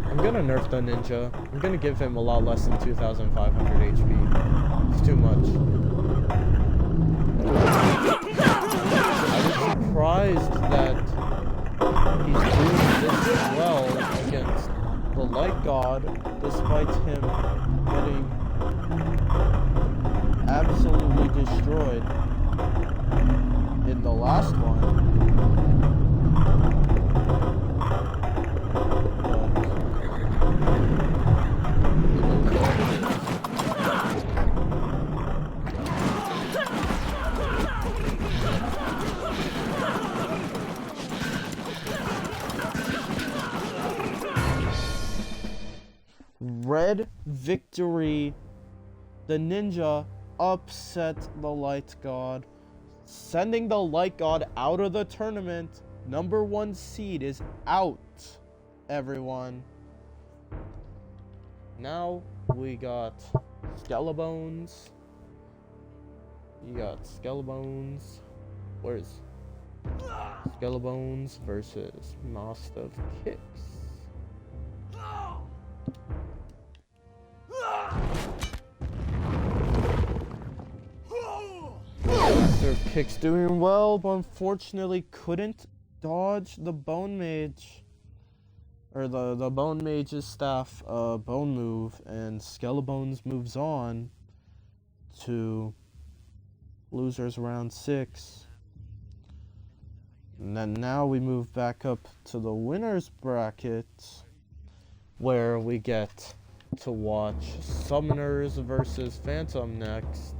I'm gonna nerf the ninja. I'm gonna give him a lot less than 2,500 HP. It's too much. I was surprised that he's doing this well against the light god, despite him getting absolutely destroyed in the last one. Red victory. The ninja upset the light god, sending the light god out of the tournament. Number 1 seed is out, everyone. Now we got Skellebones. You got Skellebones. Where's Skellebones versus Master of Kicks? Master of Kicks doing well, but unfortunately couldn't dodge the Bone Mage. Or the Bone Mage's staff bone move, and Skellebones moves on to losers round 6. And then now we move back up to the winners bracket, where we get to watch Summoners versus Phantom next.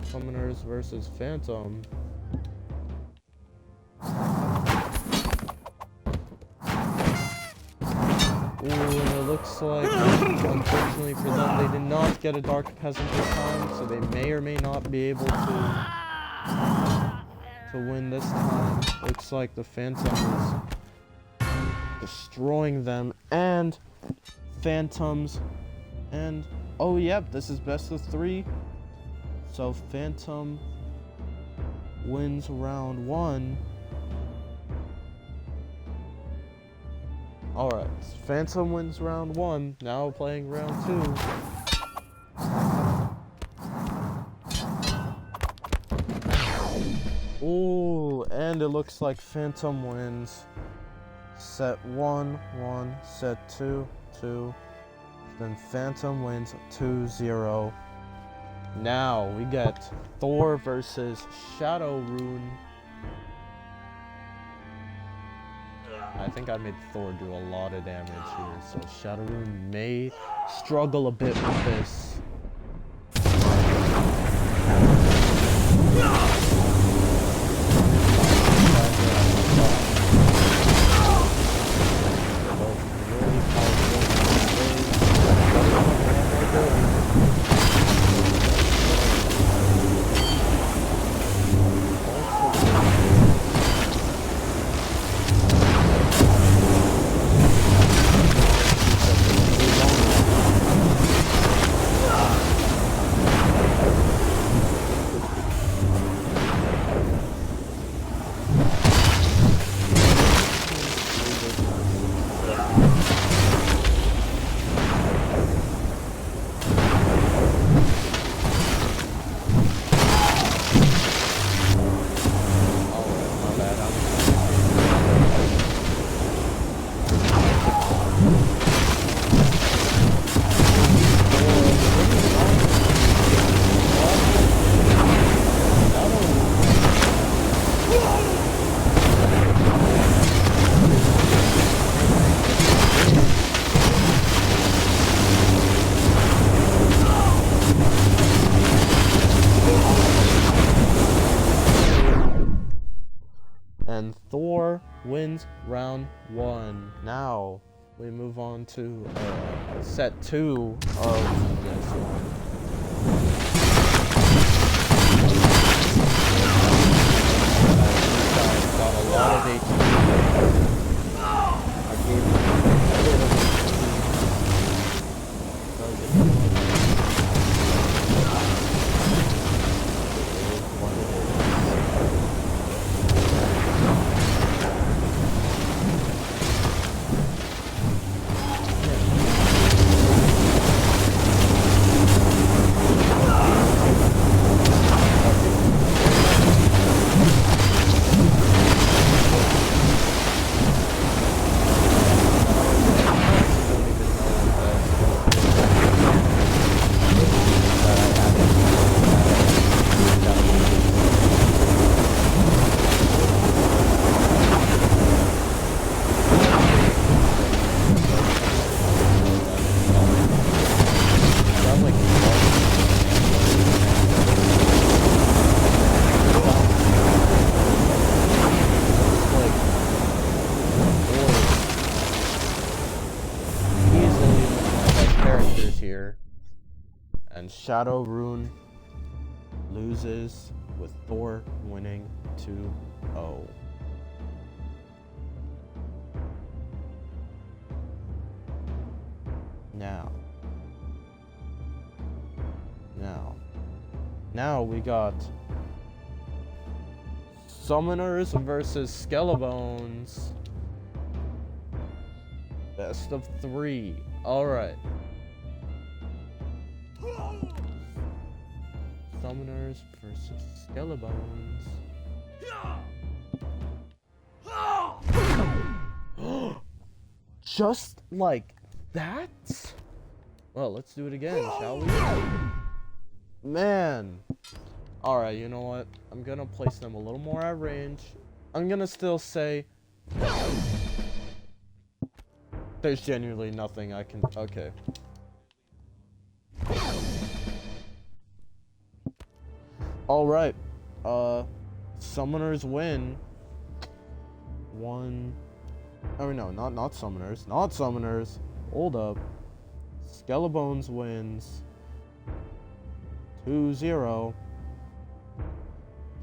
Summoners versus Phantom. Ooh, and it looks like, unfortunately for them, they did not get a Dark Peasant this time, so they may or may not be able to win this time. Looks like the Phantom is destroying them, and Phantoms, and oh yep, this is best of 3. So Phantom wins round 1. Alright, Phantom wins round 1. Now playing round 2. Ooh, and it looks like Phantom wins. Set 1, 1, set 2, 2. Then Phantom wins 2-0. Now we get Thor versus Shadowrune. I think I made Thor do a lot of damage here, so Shadowrune may struggle a bit with this. And Thor wins round 1. Now we move on to set 2 of this one. Got a lot of HP. I gave him and Shadowrune loses with Thor winning 2-0. Now we got Summoners versus Skelebones. Best of 3. Alright. Summoners versus Skelebones. Just like that? Well, let's do it again, shall we? Man. Alright, you know what? I'm gonna place them a little more at range. I'm gonna still say there's genuinely nothing I can... Okay. Alright. Summoners win. 1... Oh, no, not Summoners. Not Summoners. Hold up. Skelebones wins 2-0.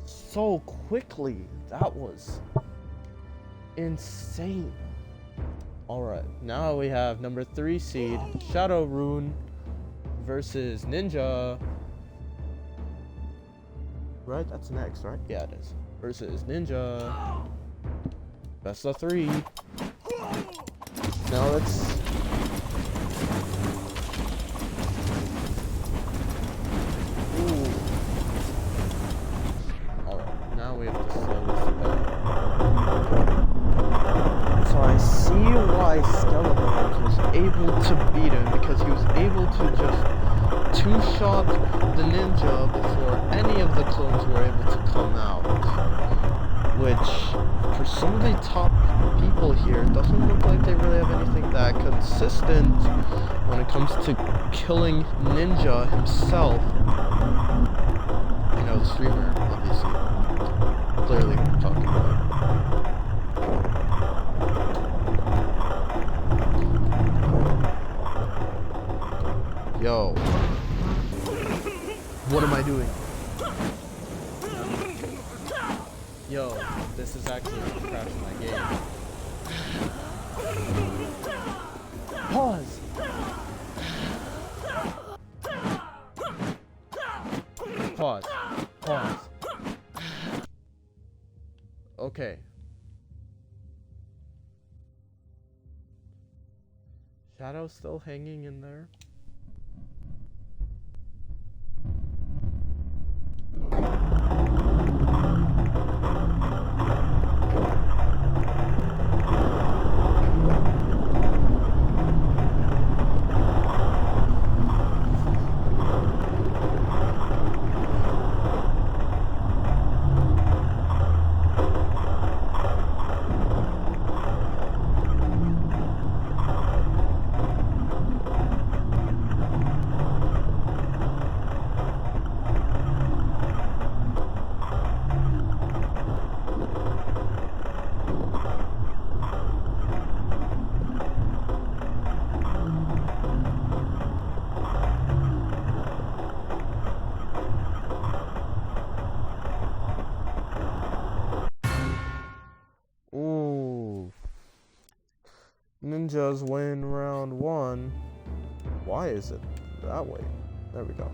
So quickly. That was insane. Alright, now we have number 3 seed Shadowrune versus Ninja. right? That's next, right? Yeah, it is. Versus Ninja. Best of 3. Now let's... Ooh. Alright, now we have to slow this down. So I see why Skeletons was able to beat him, because he was able to just two-shot the ninja before any of the clones were able to come out. Which, for some of the top people here, it doesn't look like they really have anything that consistent when it comes to killing Ninja himself. You know, the streamer, obviously. Clearly what I'm talking about. Yo. What am I doing? Yo, this is actually crashing my game. Pause! Pause. Pause. Okay. Shadow's still hanging in there. Ninjas win round 1. Why is it that way? There we go.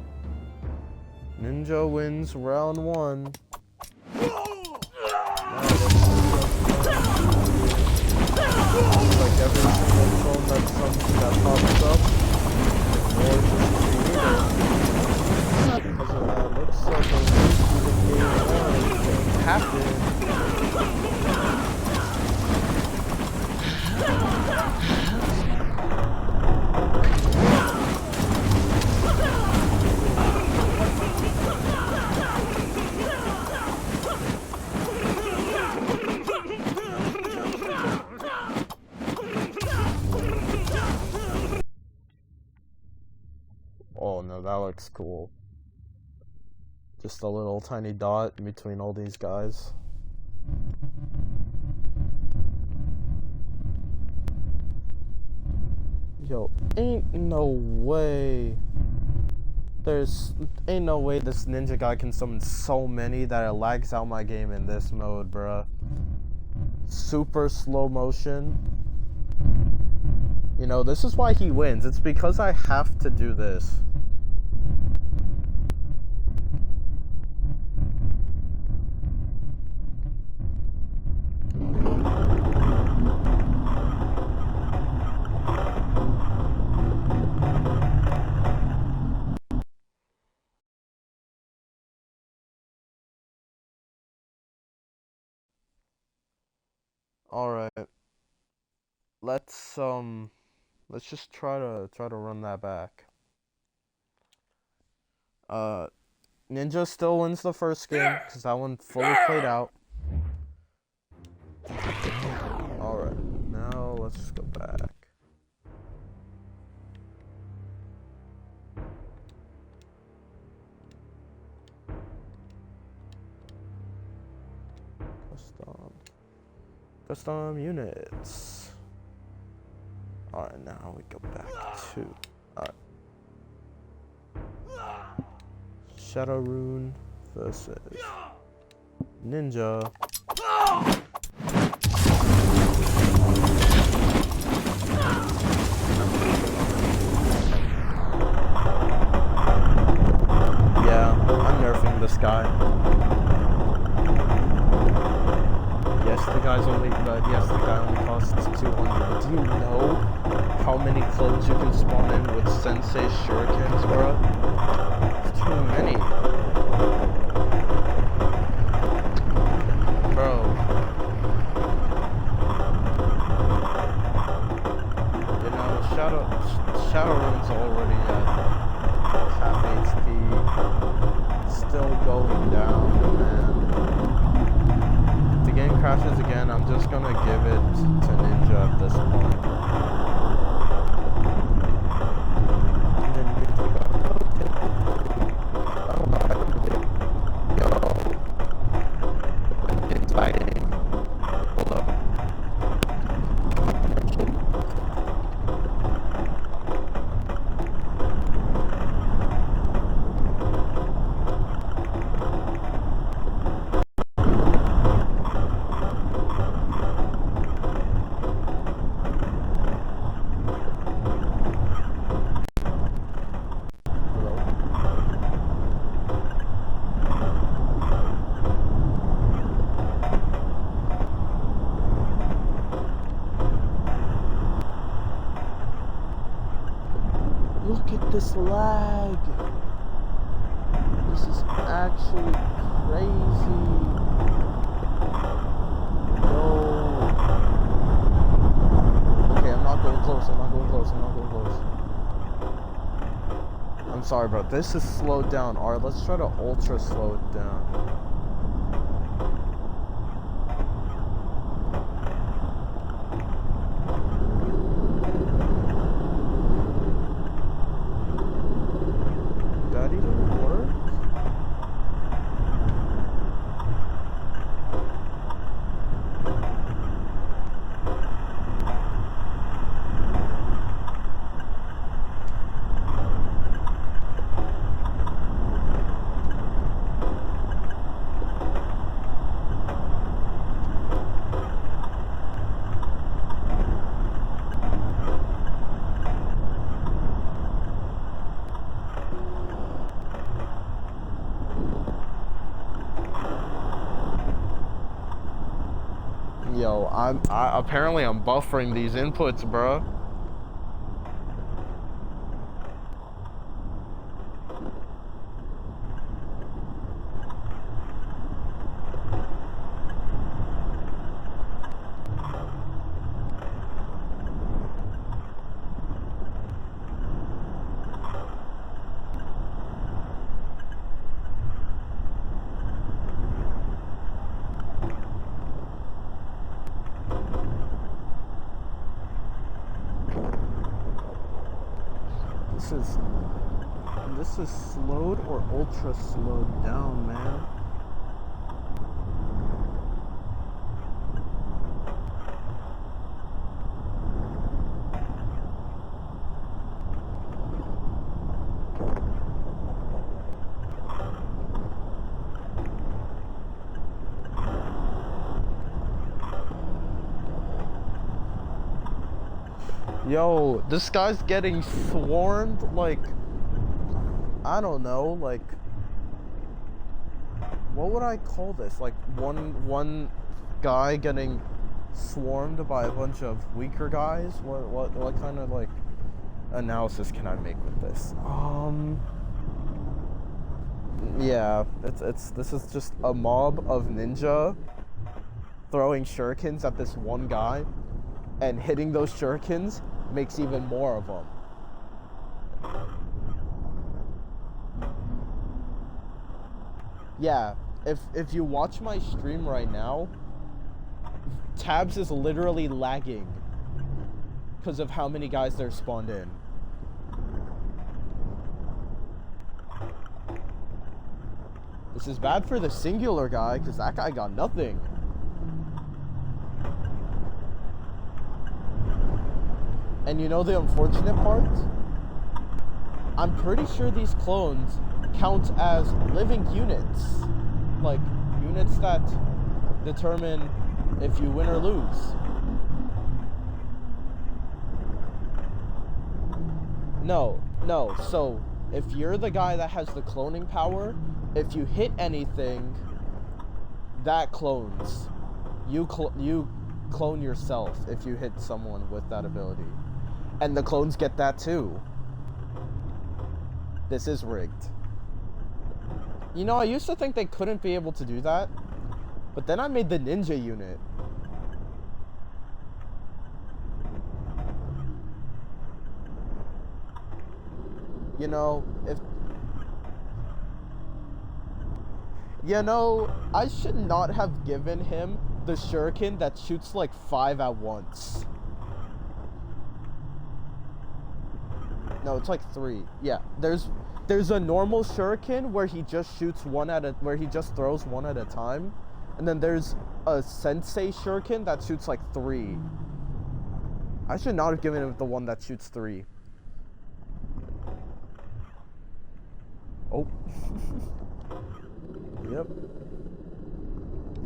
Ninja wins round 1. Like every single phone that pops up, ignores the creator. Because of that, looks like a game happened. Oh no, that looks cool. Just a little tiny dot in between all these guys. Yo, ain't no way. Ain't no way this ninja guy can summon so many that it lags out my game in this mode, bruh. Super slow motion. You know, this is why he wins. It's because I have to do this. Alright. Let's just try to run that back. Ninja still wins the first game, because that one fully played out. Alright, now let's just go back. Custom units. Alright, now we go back to... Alright. Shadow Rune versus Ninja. Yeah, I'm nerfing this guy. the guy only costs 200. But do you know how many clones you can spawn in with Sensei Shurikens, bro? It's too many. Bro. You know, Shadowrun's already at half HP. Still going down, man. If the game crashes again, I'm just gonna give it to Ninja at this point. And then Ninja goes, okay. I don't know, yo, it's fighting. Hold up. Look at this lag. This is actually crazy. Yo. Okay, I'm not going close. I'm sorry, bro. This is slowed down. Alright, let's try to ultra slow it down. That even work? Yo, apparently I'm buffering these inputs, bro. This is slowed or ultra slowed down, man. Yo, this guy's getting swarmed like, I don't know, like, what would I call this? Like one guy getting swarmed by a bunch of weaker guys? What kind of like analysis can I make with this? Yeah, this is just a mob of ninja throwing shurikens at this one guy, and hitting those shurikens makes even more of them. Yeah, if you watch my stream right now, Tabs is literally lagging because of how many guys there spawned in. This is bad for the singular guy because that guy got nothing. And you know the unfortunate part? I'm pretty sure these clones count as living units. Like, units that determine if you win or lose. No. So, if you're the guy that has the cloning power, if you hit anything, that clones. you clone yourself if you hit someone with that ability. And the clones get that too. This is rigged. You know, I used to think they couldn't be able to do that, but then I made the ninja unit. You know, I should not have given him the shuriken that shoots like 5 at once. No, it's like 3. Yeah, there's a normal shuriken where he just shoots where he just throws one at a time, and then there's a sensei shuriken that shoots like 3. I should not have given him the one that shoots 3. Oh. Yep.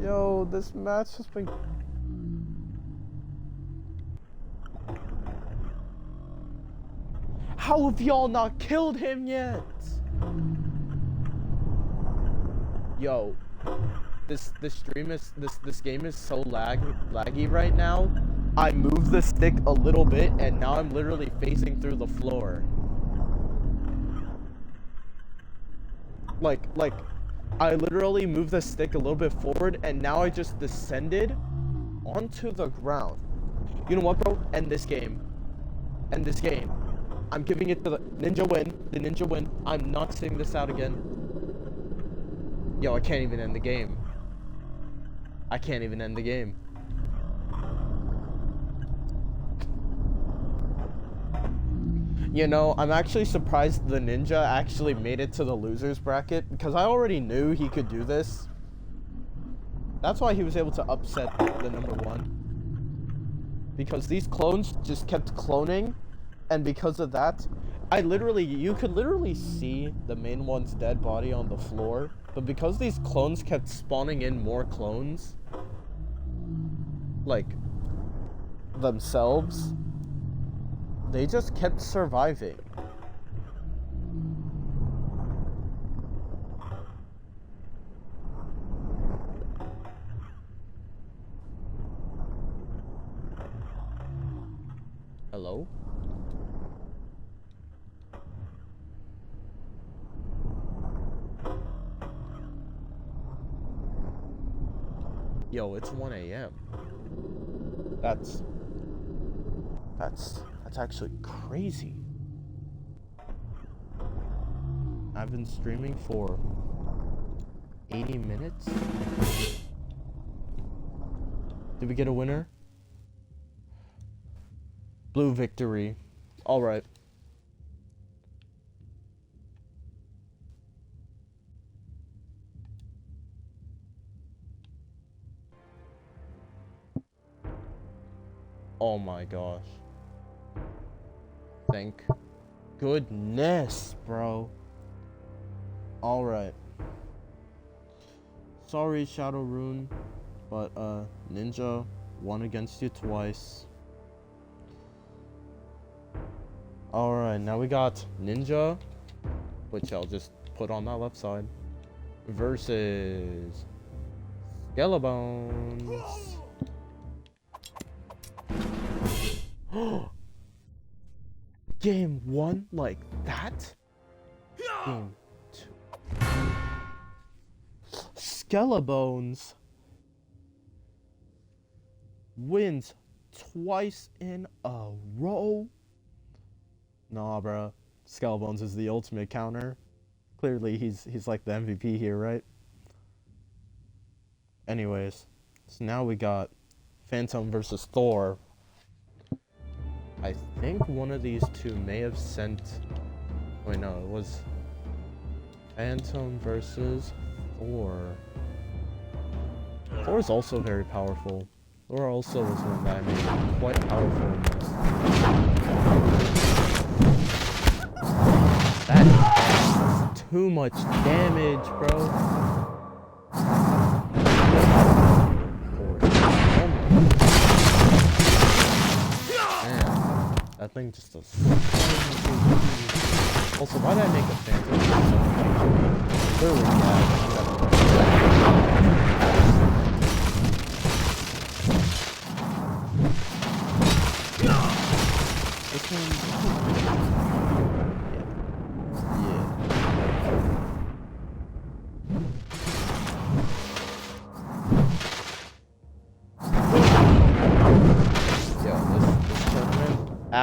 Yo, this match has been... How have y'all not killed him yet? Yo, this game is so laggy right now. I moved the stick a little bit and now I'm literally facing through the floor. Like I literally moved the stick a little bit forward and now I just descended onto the ground. You know what, bro? End this game. End this game. I'm giving it to the ninja win. The ninja win. I'm not sitting this out again. Yo, I can't even end the game. I can't even end the game. You know, I'm actually surprised the ninja actually made it to the losers bracket because I already knew he could do this. That's why he was able to upset the number 1. Because these clones just kept cloning, and because of that, you could literally see the main one's dead body on the floor, but because these clones kept spawning in more clones, like, themselves, they just kept surviving. Hello? Yo, it's 1 a.m. That's actually crazy. I've been streaming for 80 minutes. Did we get a winner? Blue victory. All right. Oh my gosh. Thank goodness, bro. Alright. Sorry, Shadowrune, but Ninja won against you twice. Alright, now we got Ninja, which I'll just put on that left side, versus Skellbones. Game 1 like that? Game 2. Skellbones wins twice in a row? Nah, bruh. Skellbones is the ultimate counter. Clearly, he's like the MVP here, right? Anyways, so now we got Phantom versus Thor. I think one of these two may have sent... Wait, no, it was Phantom versus Thor. Thor is also very powerful. Thor also was one that I made quite powerful. That is too much damage, bro. That thing just does. Also, why did I make a Phantom? Clearly,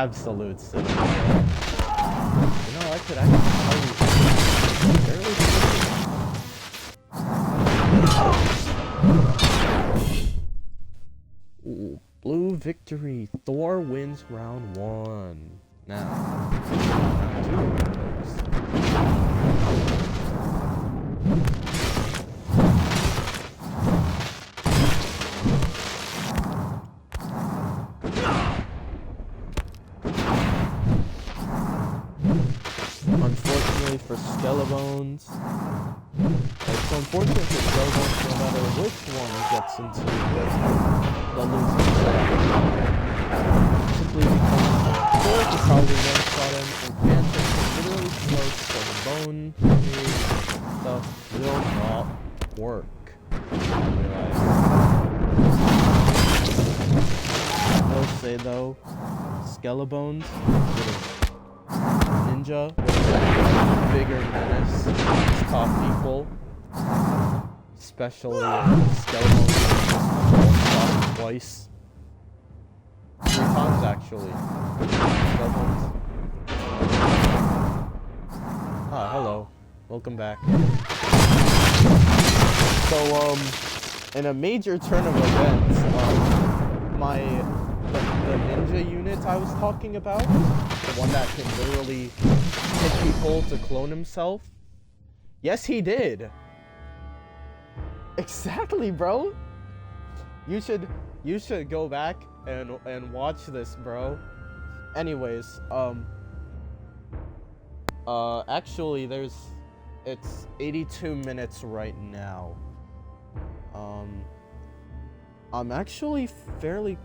absolute cinema. You know, I could actually barely. Ooh, blue victory. Thor wins round 1. Now, round 2. Unfortunately for Skelebones, it's unfortunate for Skelebones no matter which one gets into the losing side. Simply because Thor could probably one-shot him, and Phantom is literally close, so the bone stuff will not work. I will say though, Skelebones Ninja with a bigger menace to top people, especially Skelebones one-shot twice. 3 times actually. Skelebones. Ah, hello. Welcome back. So, in a major turn of events, the ninja unit I was talking about, the one that can literally hit people to clone himself. Yes, he did. Exactly, bro. You should go back and watch this, bro. Anyways, actually it's 82 minutes right now. I'm actually fairly,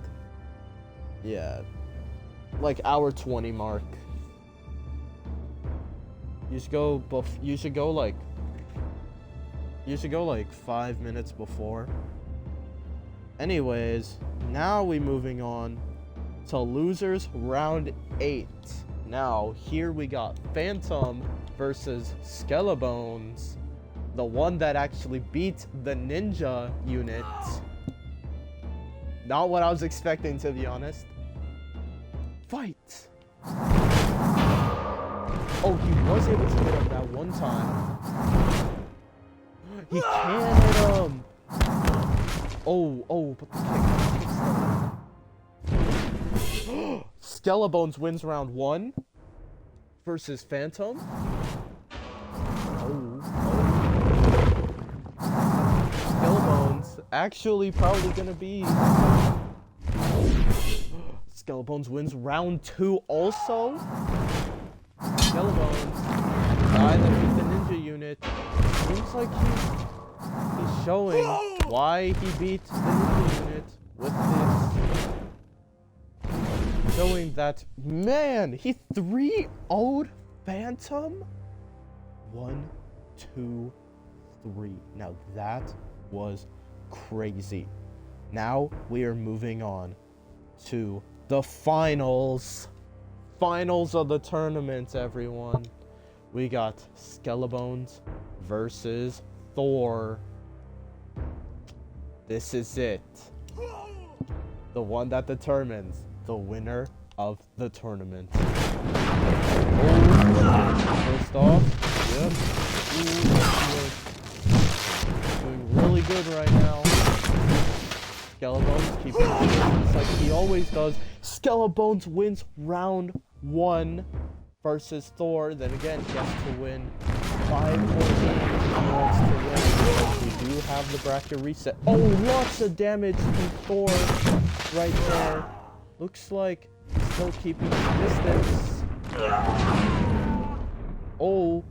yeah, like hour 20 mark. You should go like 5 minutes before. Anyways, now we moving on to losers round 8. Now here we got Phantom versus Skelebones, the one that actually beat the ninja unit. Not what I was expecting, to be honest. Fight! Oh, he was able to hit him that one time. He can hit him! Oh, but the kick. Skelebones wins round 1 versus Phantom. Skelebones actually probably gonna be. Skelebones wins round 2 also. Skelebones, the guy that beat the ninja unit, seems like he's showing why he beat the ninja unit with this. Showing that, man, he 3-0'd Phantom? 1, 2, 3. Now that was crazy. Now we are moving on to the finals. Finals of the tournament, everyone. We got Skelebones versus Thor. This is it. The one that determines the winner of the tournament. First off, yep. Doing really good right now. Skelebones keeping his distance like he always does. Skelebones wins round 1 versus Thor. Then again, he has to win 5 more games if he wants to win. We do have the bracket reset. Oh, lots of damage to Thor right there. Looks like he's still keeping his distance. Oh.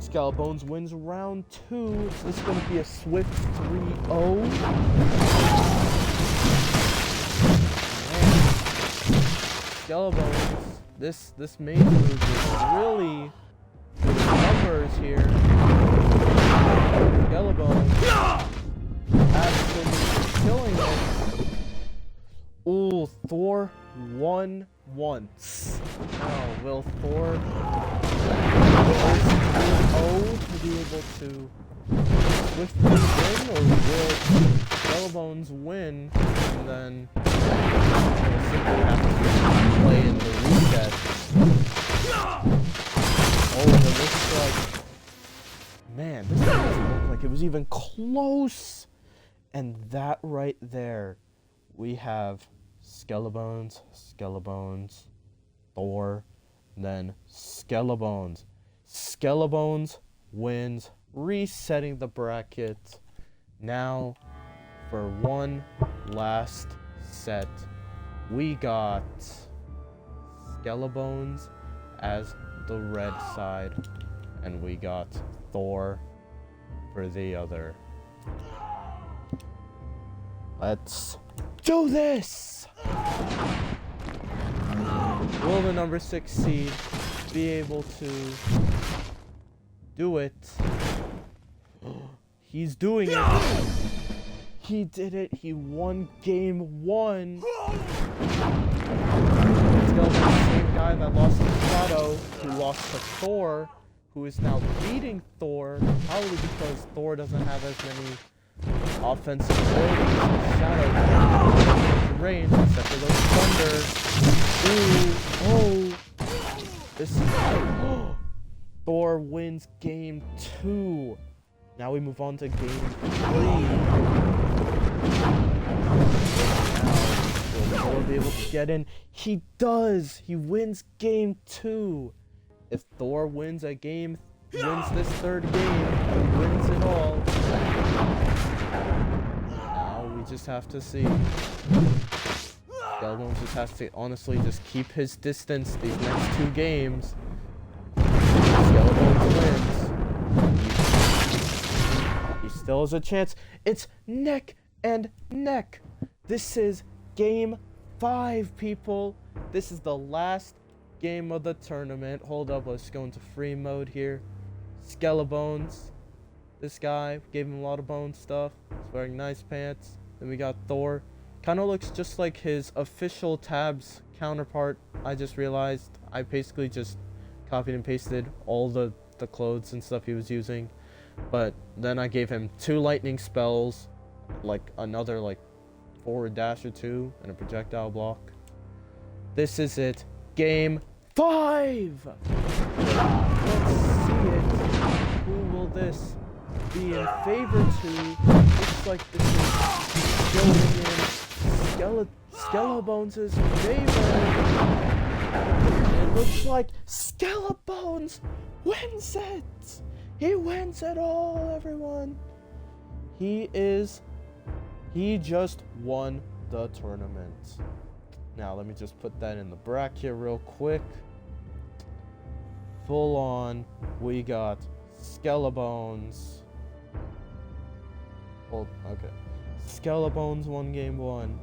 Skelebones wins round 2. This is going to be a swift 3-0. Skelebones, this main move is really good numbers here. Skelebones absolutely killing it. Ooh, Thor won once. Now, will Thor to be able to swiftly win, or will Skellbones win, and then we'll simply have to play in the reset? Oh, and it looks like... Man, this doesn't look like it was even close! And that right there, we have Skellbones, Thor, then Skellbones. Skellbones wins, resetting the bracket. Now, for one last set, we got Skellbones as the red side, and we got Thor for the other. Let's do this! Will the number 6 seed be able to do it? He's doing it! He did it! He won game 1! Skellbones, the same guy that lost to Shadow, who lost to Thor, who is now beating Thor, probably because Thor doesn't have as many offensive abilities as Shadow can range, except for those thunder. Ooh, oh, this is Thor wins game 2. Now we move on to game 3. Will Thor be able to get in? He does. He wins game 2. If Thor wins this third game, he wins it all. Now we just have to see. Skellbones just has to honestly just keep his distance these next 2 games. Skellbones wins. He still has a chance. It's neck and neck. This is game 5, people. This is the last game of the tournament. Hold up, let's go into free mode here. Skellbones. This guy, gave him a lot of bone stuff. He's wearing nice pants. Then we got Thor. Kind of looks just like his official Tabs counterpart. I just realized I basically just copied and pasted all the clothes and stuff he was using. But then I gave him 2 lightning spells, like another like forward dash or 2, and a projectile block. This is it. Game 5! Let's see it. Who will this be in favor to? Looks like this is going in Skellbones' favor. It looks like Skellbones wins it! He wins it all, everyone! He just won the tournament. Now, let me just put that in the bracket real quick. Full on, we got Skellbones. Well, okay. Skellbones won game 1.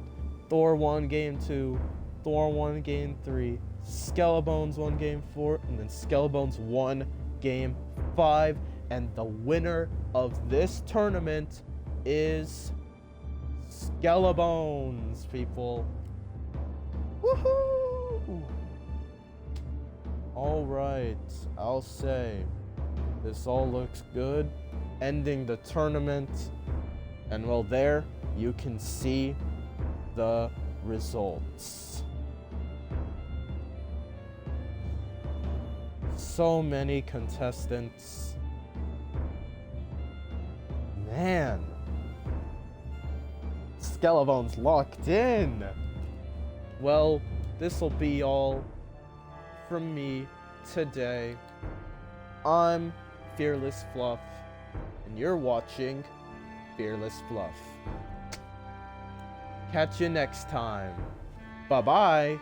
Thor won game 2. Thor won game 3. Skellbones won game 4. And then Skellbones won game 5. And the winner of this tournament is Skellbones, people. Woohoo! Alright, I'll say this all looks good. Ending the tournament. And well, there you can see the results. So many contestants. Man. Skellbones locked in. Well, this'll be all from me today. I'm Fearless Fluff, and you're watching Fearless Fluff. Catch you next time. Bye-bye.